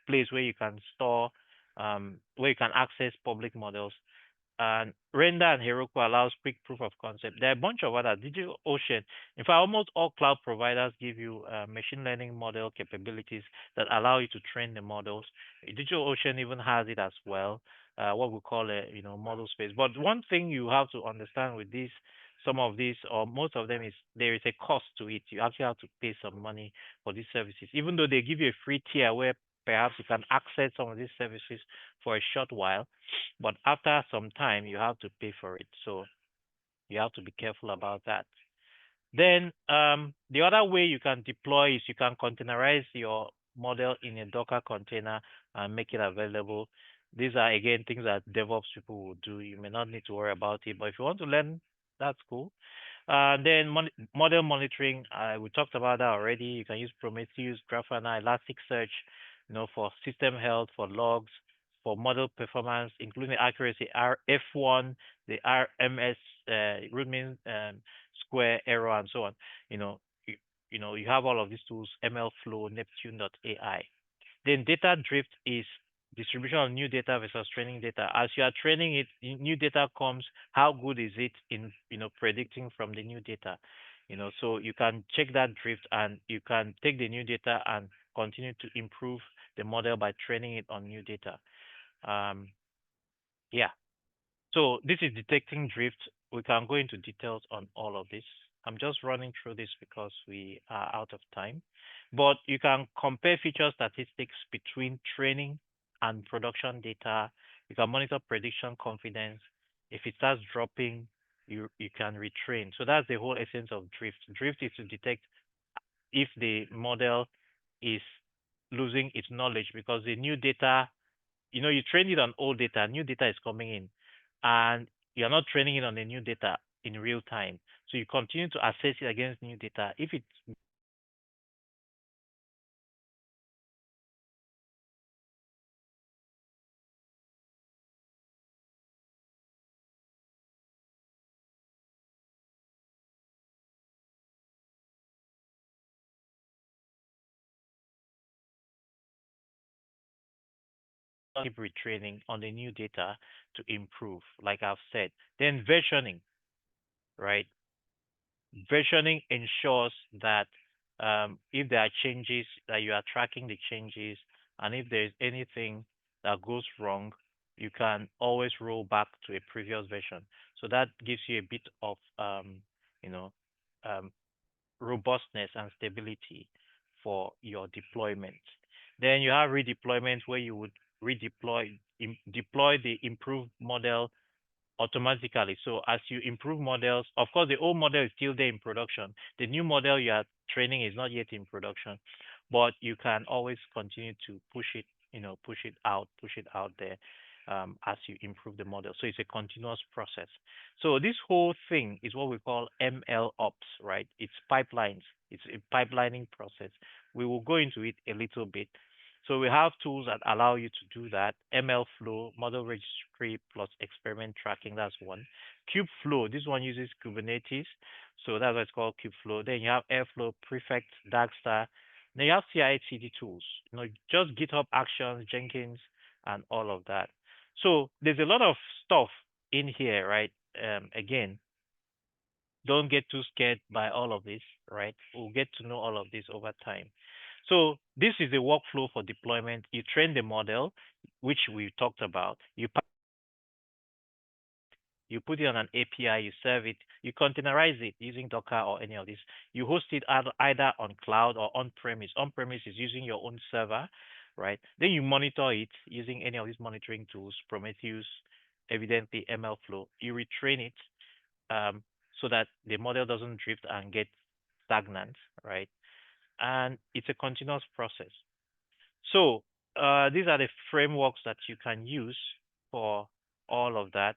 place where you can store, where you can access public models. And Render and Heroku allows quick proof of concept. There are a bunch of others. DigitalOcean, in fact, almost all cloud providers give you machine learning model capabilities that allow you to train the models. DigitalOcean even has it as well, what we call a model space. But one thing you have to understand with this, some of these or most of them, is there is a cost to it. You actually have to pay some money for these services, even though they give you a free tier where perhaps you can access some of these services for a short while, but after some time you have to pay for it. So you have to be careful about that. Then the other way you can deploy is you can containerize your model in a Docker container and make it available. These are again things that DevOps people will do. You may not need to worry about it, but if you want to learn, that's cool. Then model monitoring, we talked about that already. You can use Prometheus, Grafana, Elasticsearch, for system health, for logs, for model performance, including accuracy, F1, the RMS, root mean square error, and so on. You know, you, you have all of these tools, MLflow, Neptune.ai. Then data drift is distribution of new data versus training data. As you are training it, new data comes. How good is it in predicting from the new data? So you can check that drift, and you can take the new data and continue to improve the model by training it on new data. Yeah. So this is detecting drift. We can go into details on all of this. I'm just running through this because we are out of time. But you can compare feature statistics between training and production data. You can monitor prediction confidence. If it starts dropping, you can retrain. So that's the whole essence of drift. Drift is to detect if the model is losing its knowledge because the new data, you train it on old data, new data is coming in, and you're not training it on the new data in real time. So you continue to assess it against new data. If it's keep retraining on the new data to improve, like I've said. Then versioning, right? Versioning ensures that if there are changes, that you are tracking the changes, and if there is anything that goes wrong, you can always roll back to a previous version. So that gives you a bit of you know, um, robustness and stability for your deployment. Then you have redeployment where you would deploy the improved model automatically. So as you improve models, of course, the old model is still there in production. The new model you are training is not yet in production, but you can always continue to push it out there as you improve the model. So it's a continuous process. So this whole thing is what we call ML ops, right? It's pipelines. It's a pipelining process. We will go into it a little bit. So we have tools that allow you to do that. ML Flow, model registry plus experiment tracking, that's one. Kubeflow, this one uses Kubernetes. So that's why it's called Kubeflow. Then you have Airflow, Prefect, Darkstar. Then you have CI/CD tools, just GitHub Actions, Jenkins, and all of that. So there's a lot of stuff in here, right? Again, don't get too scared by all of this, right? We'll get to know all of this over time. So this is the workflow for deployment. You train the model, which we talked about. You put it on an API, you serve it, you containerize it using Docker or any of this. You host it either on cloud or on premise. On premise is using your own server, right? Then you monitor it using any of these monitoring tools, Prometheus, evidently MLflow. You retrain it so that the model doesn't drift and get stagnant, right? And it's a continuous process. So these are the frameworks that you can use for all of that.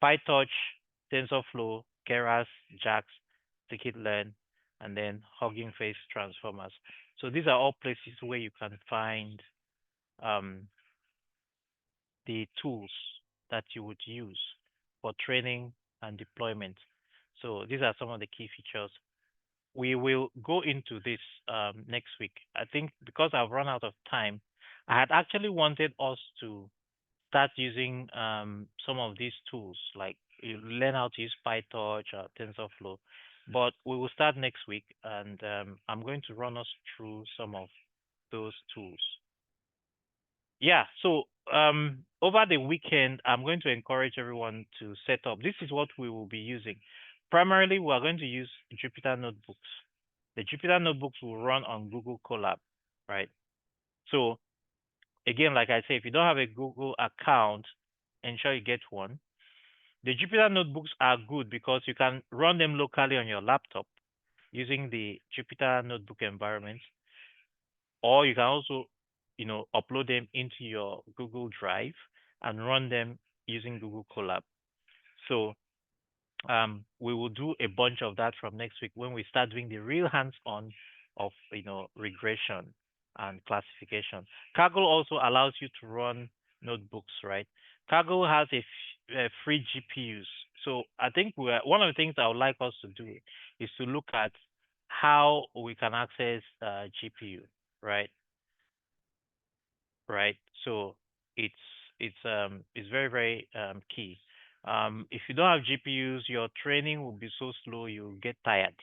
PyTorch, TensorFlow, Keras, JAX, scikit-learn, and then Hugging Face transformers. So these are all places where you can find um, the tools that you would use for training and deployment. So these are some of the key features. We will go into this next week. I think because I've run out of time, I had actually wanted us to start using some of these tools, like you learn how to use PyTorch or TensorFlow. But we will start next week, and I'm going to run us through some of those tools. Yeah, so over the weekend, I'm going to encourage everyone to set up. This is what we will be using. Primarily, we are going to use Jupyter notebooks. The Jupyter notebooks will run on Google Colab, right? So again, like I say, if you don't have a Google account, ensure you get one. The Jupyter notebooks are good because you can run them locally on your laptop using the Jupyter notebook environment, or you can also, upload them into your Google Drive and run them using Google Colab. So we will do a bunch of that from next week when we start doing the real hands-on of regression and classification. Kaggle also allows you to run notebooks, right? Kaggle has a free GPUs. So I think one of the things I would like us to do is to look at how we can access GPU, right? Right? So it's it's very very key. If you don't have GPUs, your training will be so slow you'll get tired.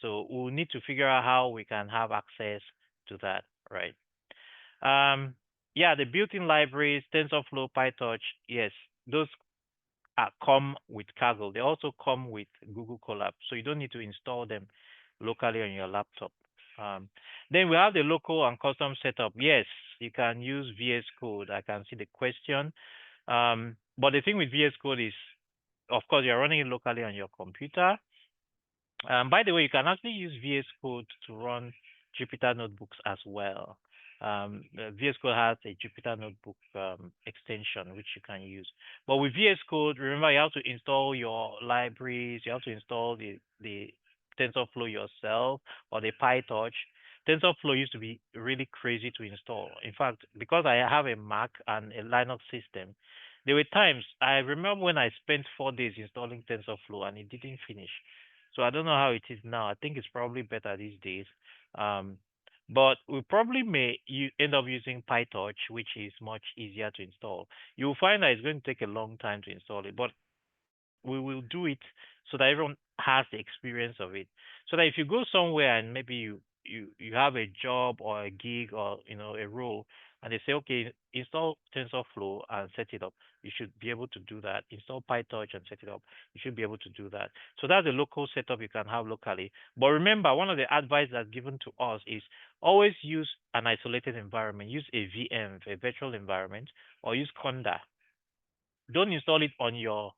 So we'll need to figure out how we can have access to that, right? Yeah, the built-in libraries, TensorFlow, PyTorch, yes, those come with Kaggle. They also come with Google Colab, so you don't need to install them locally on your laptop. Um, then we have the local and custom setup. Yes, you can use VS Code. I can see the question. But the thing with VS Code is, of course, you're running it locally on your computer. By the way, you can actually use VS Code to run Jupyter notebooks as well. VS Code has a Jupyter notebook extension which you can use. But with VS Code, remember you have to install your libraries. You have to install the TensorFlow yourself or the PyTorch. TensorFlow used to be really crazy to install. In fact, because I have a Mac and a Linux system, there were times I remember when I spent 4 days installing TensorFlow and it didn't finish. So I don't know how it is now. I think it's probably better these days. Um, but we probably may end up using PyTorch, which is much easier to install. You'll find that it's going to take a long time to install it, but we will do it so that everyone has the experience of it. So that if you go somewhere and maybe you have a job or a gig or a role, and they say, okay, install TensorFlow and set it up, you should be able to do that. Install PyTorch and set it up, you should be able to do that. So that's a local setup you can have locally. But remember, one of the advice that's given to us is always use an isolated environment. Use a VM, a virtual environment, or use Conda. Don't install it on your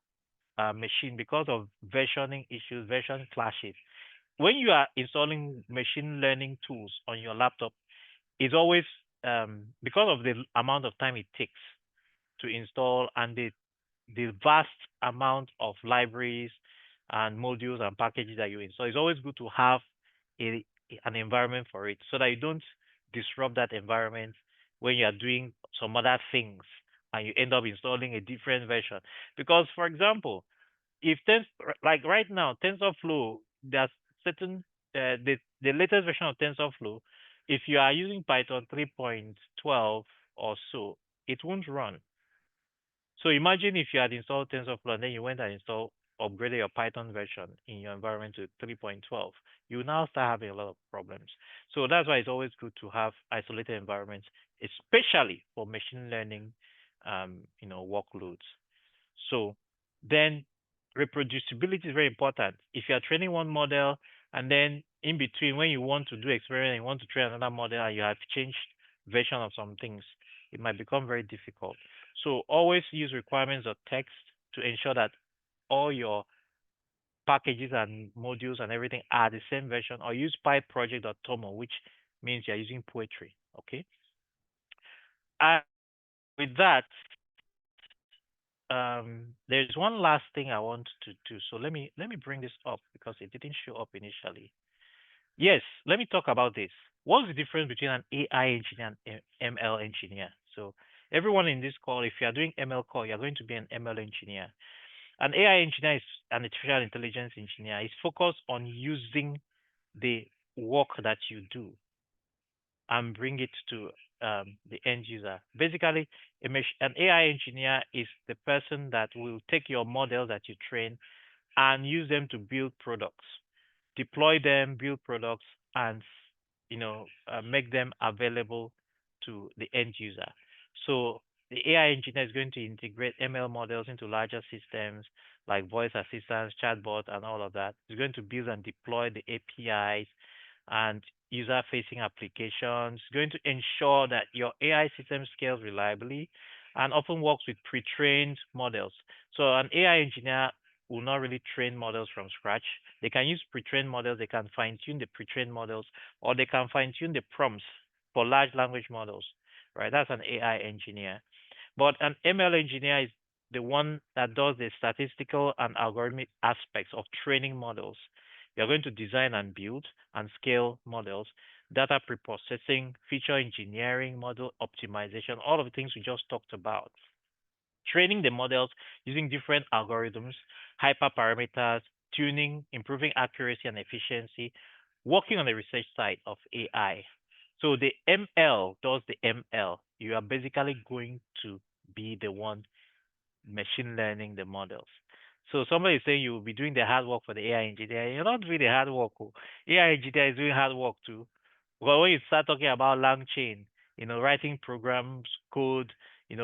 machine because of versioning issues, version clashes. When you are installing machine learning tools on your laptop, it's always because of the amount of time it takes to install and the vast amount of libraries and modules and packages that you install. It's always good to have a an environment for it so that you don't disrupt that environment when you are doing some other things and you end up installing a different version. Because, for example, if like right now, TensorFlow, there's certain the latest version of TensorFlow, if you are using Python 3.12 or so, it won't run. So imagine if you had installed TensorFlow and then you went and upgraded your Python version in your environment to 3.12. You now start having a lot of problems. So that's why it's always good to have isolated environments, especially for machine learning, workloads. So then reproducibility is very important. If you are training one model and then in between when you want to do experiment and you want to train another model and you have changed version of some things, it might become very difficult. So always use requirements of text to ensure that all your packages and modules and everything are the same version, or use PyProject.toml, which means you're using poetry. Okay. And with that, there's one last thing I want to do. So let me bring this up because it didn't show up initially. Yes, let me talk about this. What's the difference between an AI engineer and ML engineer? So everyone in this call, if you are doing ML call, you're going to be an ML engineer. An AI engineer is an artificial intelligence engineer. It's focused on using the work that you do and bring it to the end user. Basically, an AI engineer is the person that will take your model that you train and use them to build products, deploy them, build products, and make them available to the end user. So the AI engineer is going to integrate ML models into larger systems like voice assistants, chatbot, and all of that. It's going to build and deploy the APIs and user-facing applications, going to ensure that your AI system scales reliably and often works with pre-trained models. So an AI engineer will not really train models from scratch. They can use pre-trained models, they can fine-tune the pre-trained models, or they can fine-tune the prompts for large language models, right? That's an AI engineer. But an ML engineer is the one that does the statistical and algorithmic aspects of training models. You're going to design and build and scale models, data preprocessing, feature engineering, model optimization, all of the things we just talked about. Training the models using different algorithms, hyperparameters, tuning, improving accuracy and efficiency, working on the research side of AI. So the ML does the ML. You are basically going to be the one machine learning the models. So somebody is saying you will be doing the hard work for the AI engineer. You're not doing the hard work. Oh. AI engineer is doing hard work too. Well, when you start talking about long chain, writing programs, code,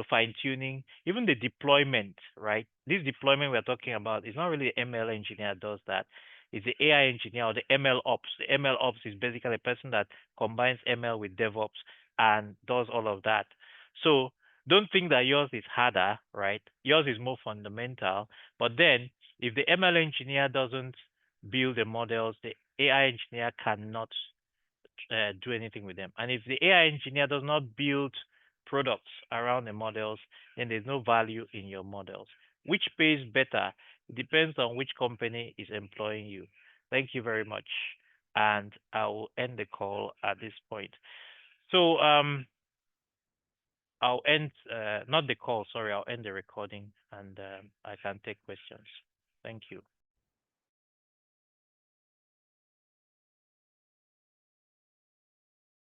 fine tuning, even the deployment, right? This deployment we're talking about is not really the ML engineer does that. It's the AI engineer or the ML ops. The ML ops is basically a person that combines ML with DevOps and does all of that. So don't think that yours is harder, right? Yours is more fundamental. But then, if the ML engineer doesn't build the models, the AI engineer cannot do anything with them. And if the AI engineer does not build products around the models, then there's no value in your models. Which pays better? It depends on which company is employing you. Thank you very much. And I will end the call at this point. So I'll end not the call, sorry, I'll end the recording and I can take questions. Thank you.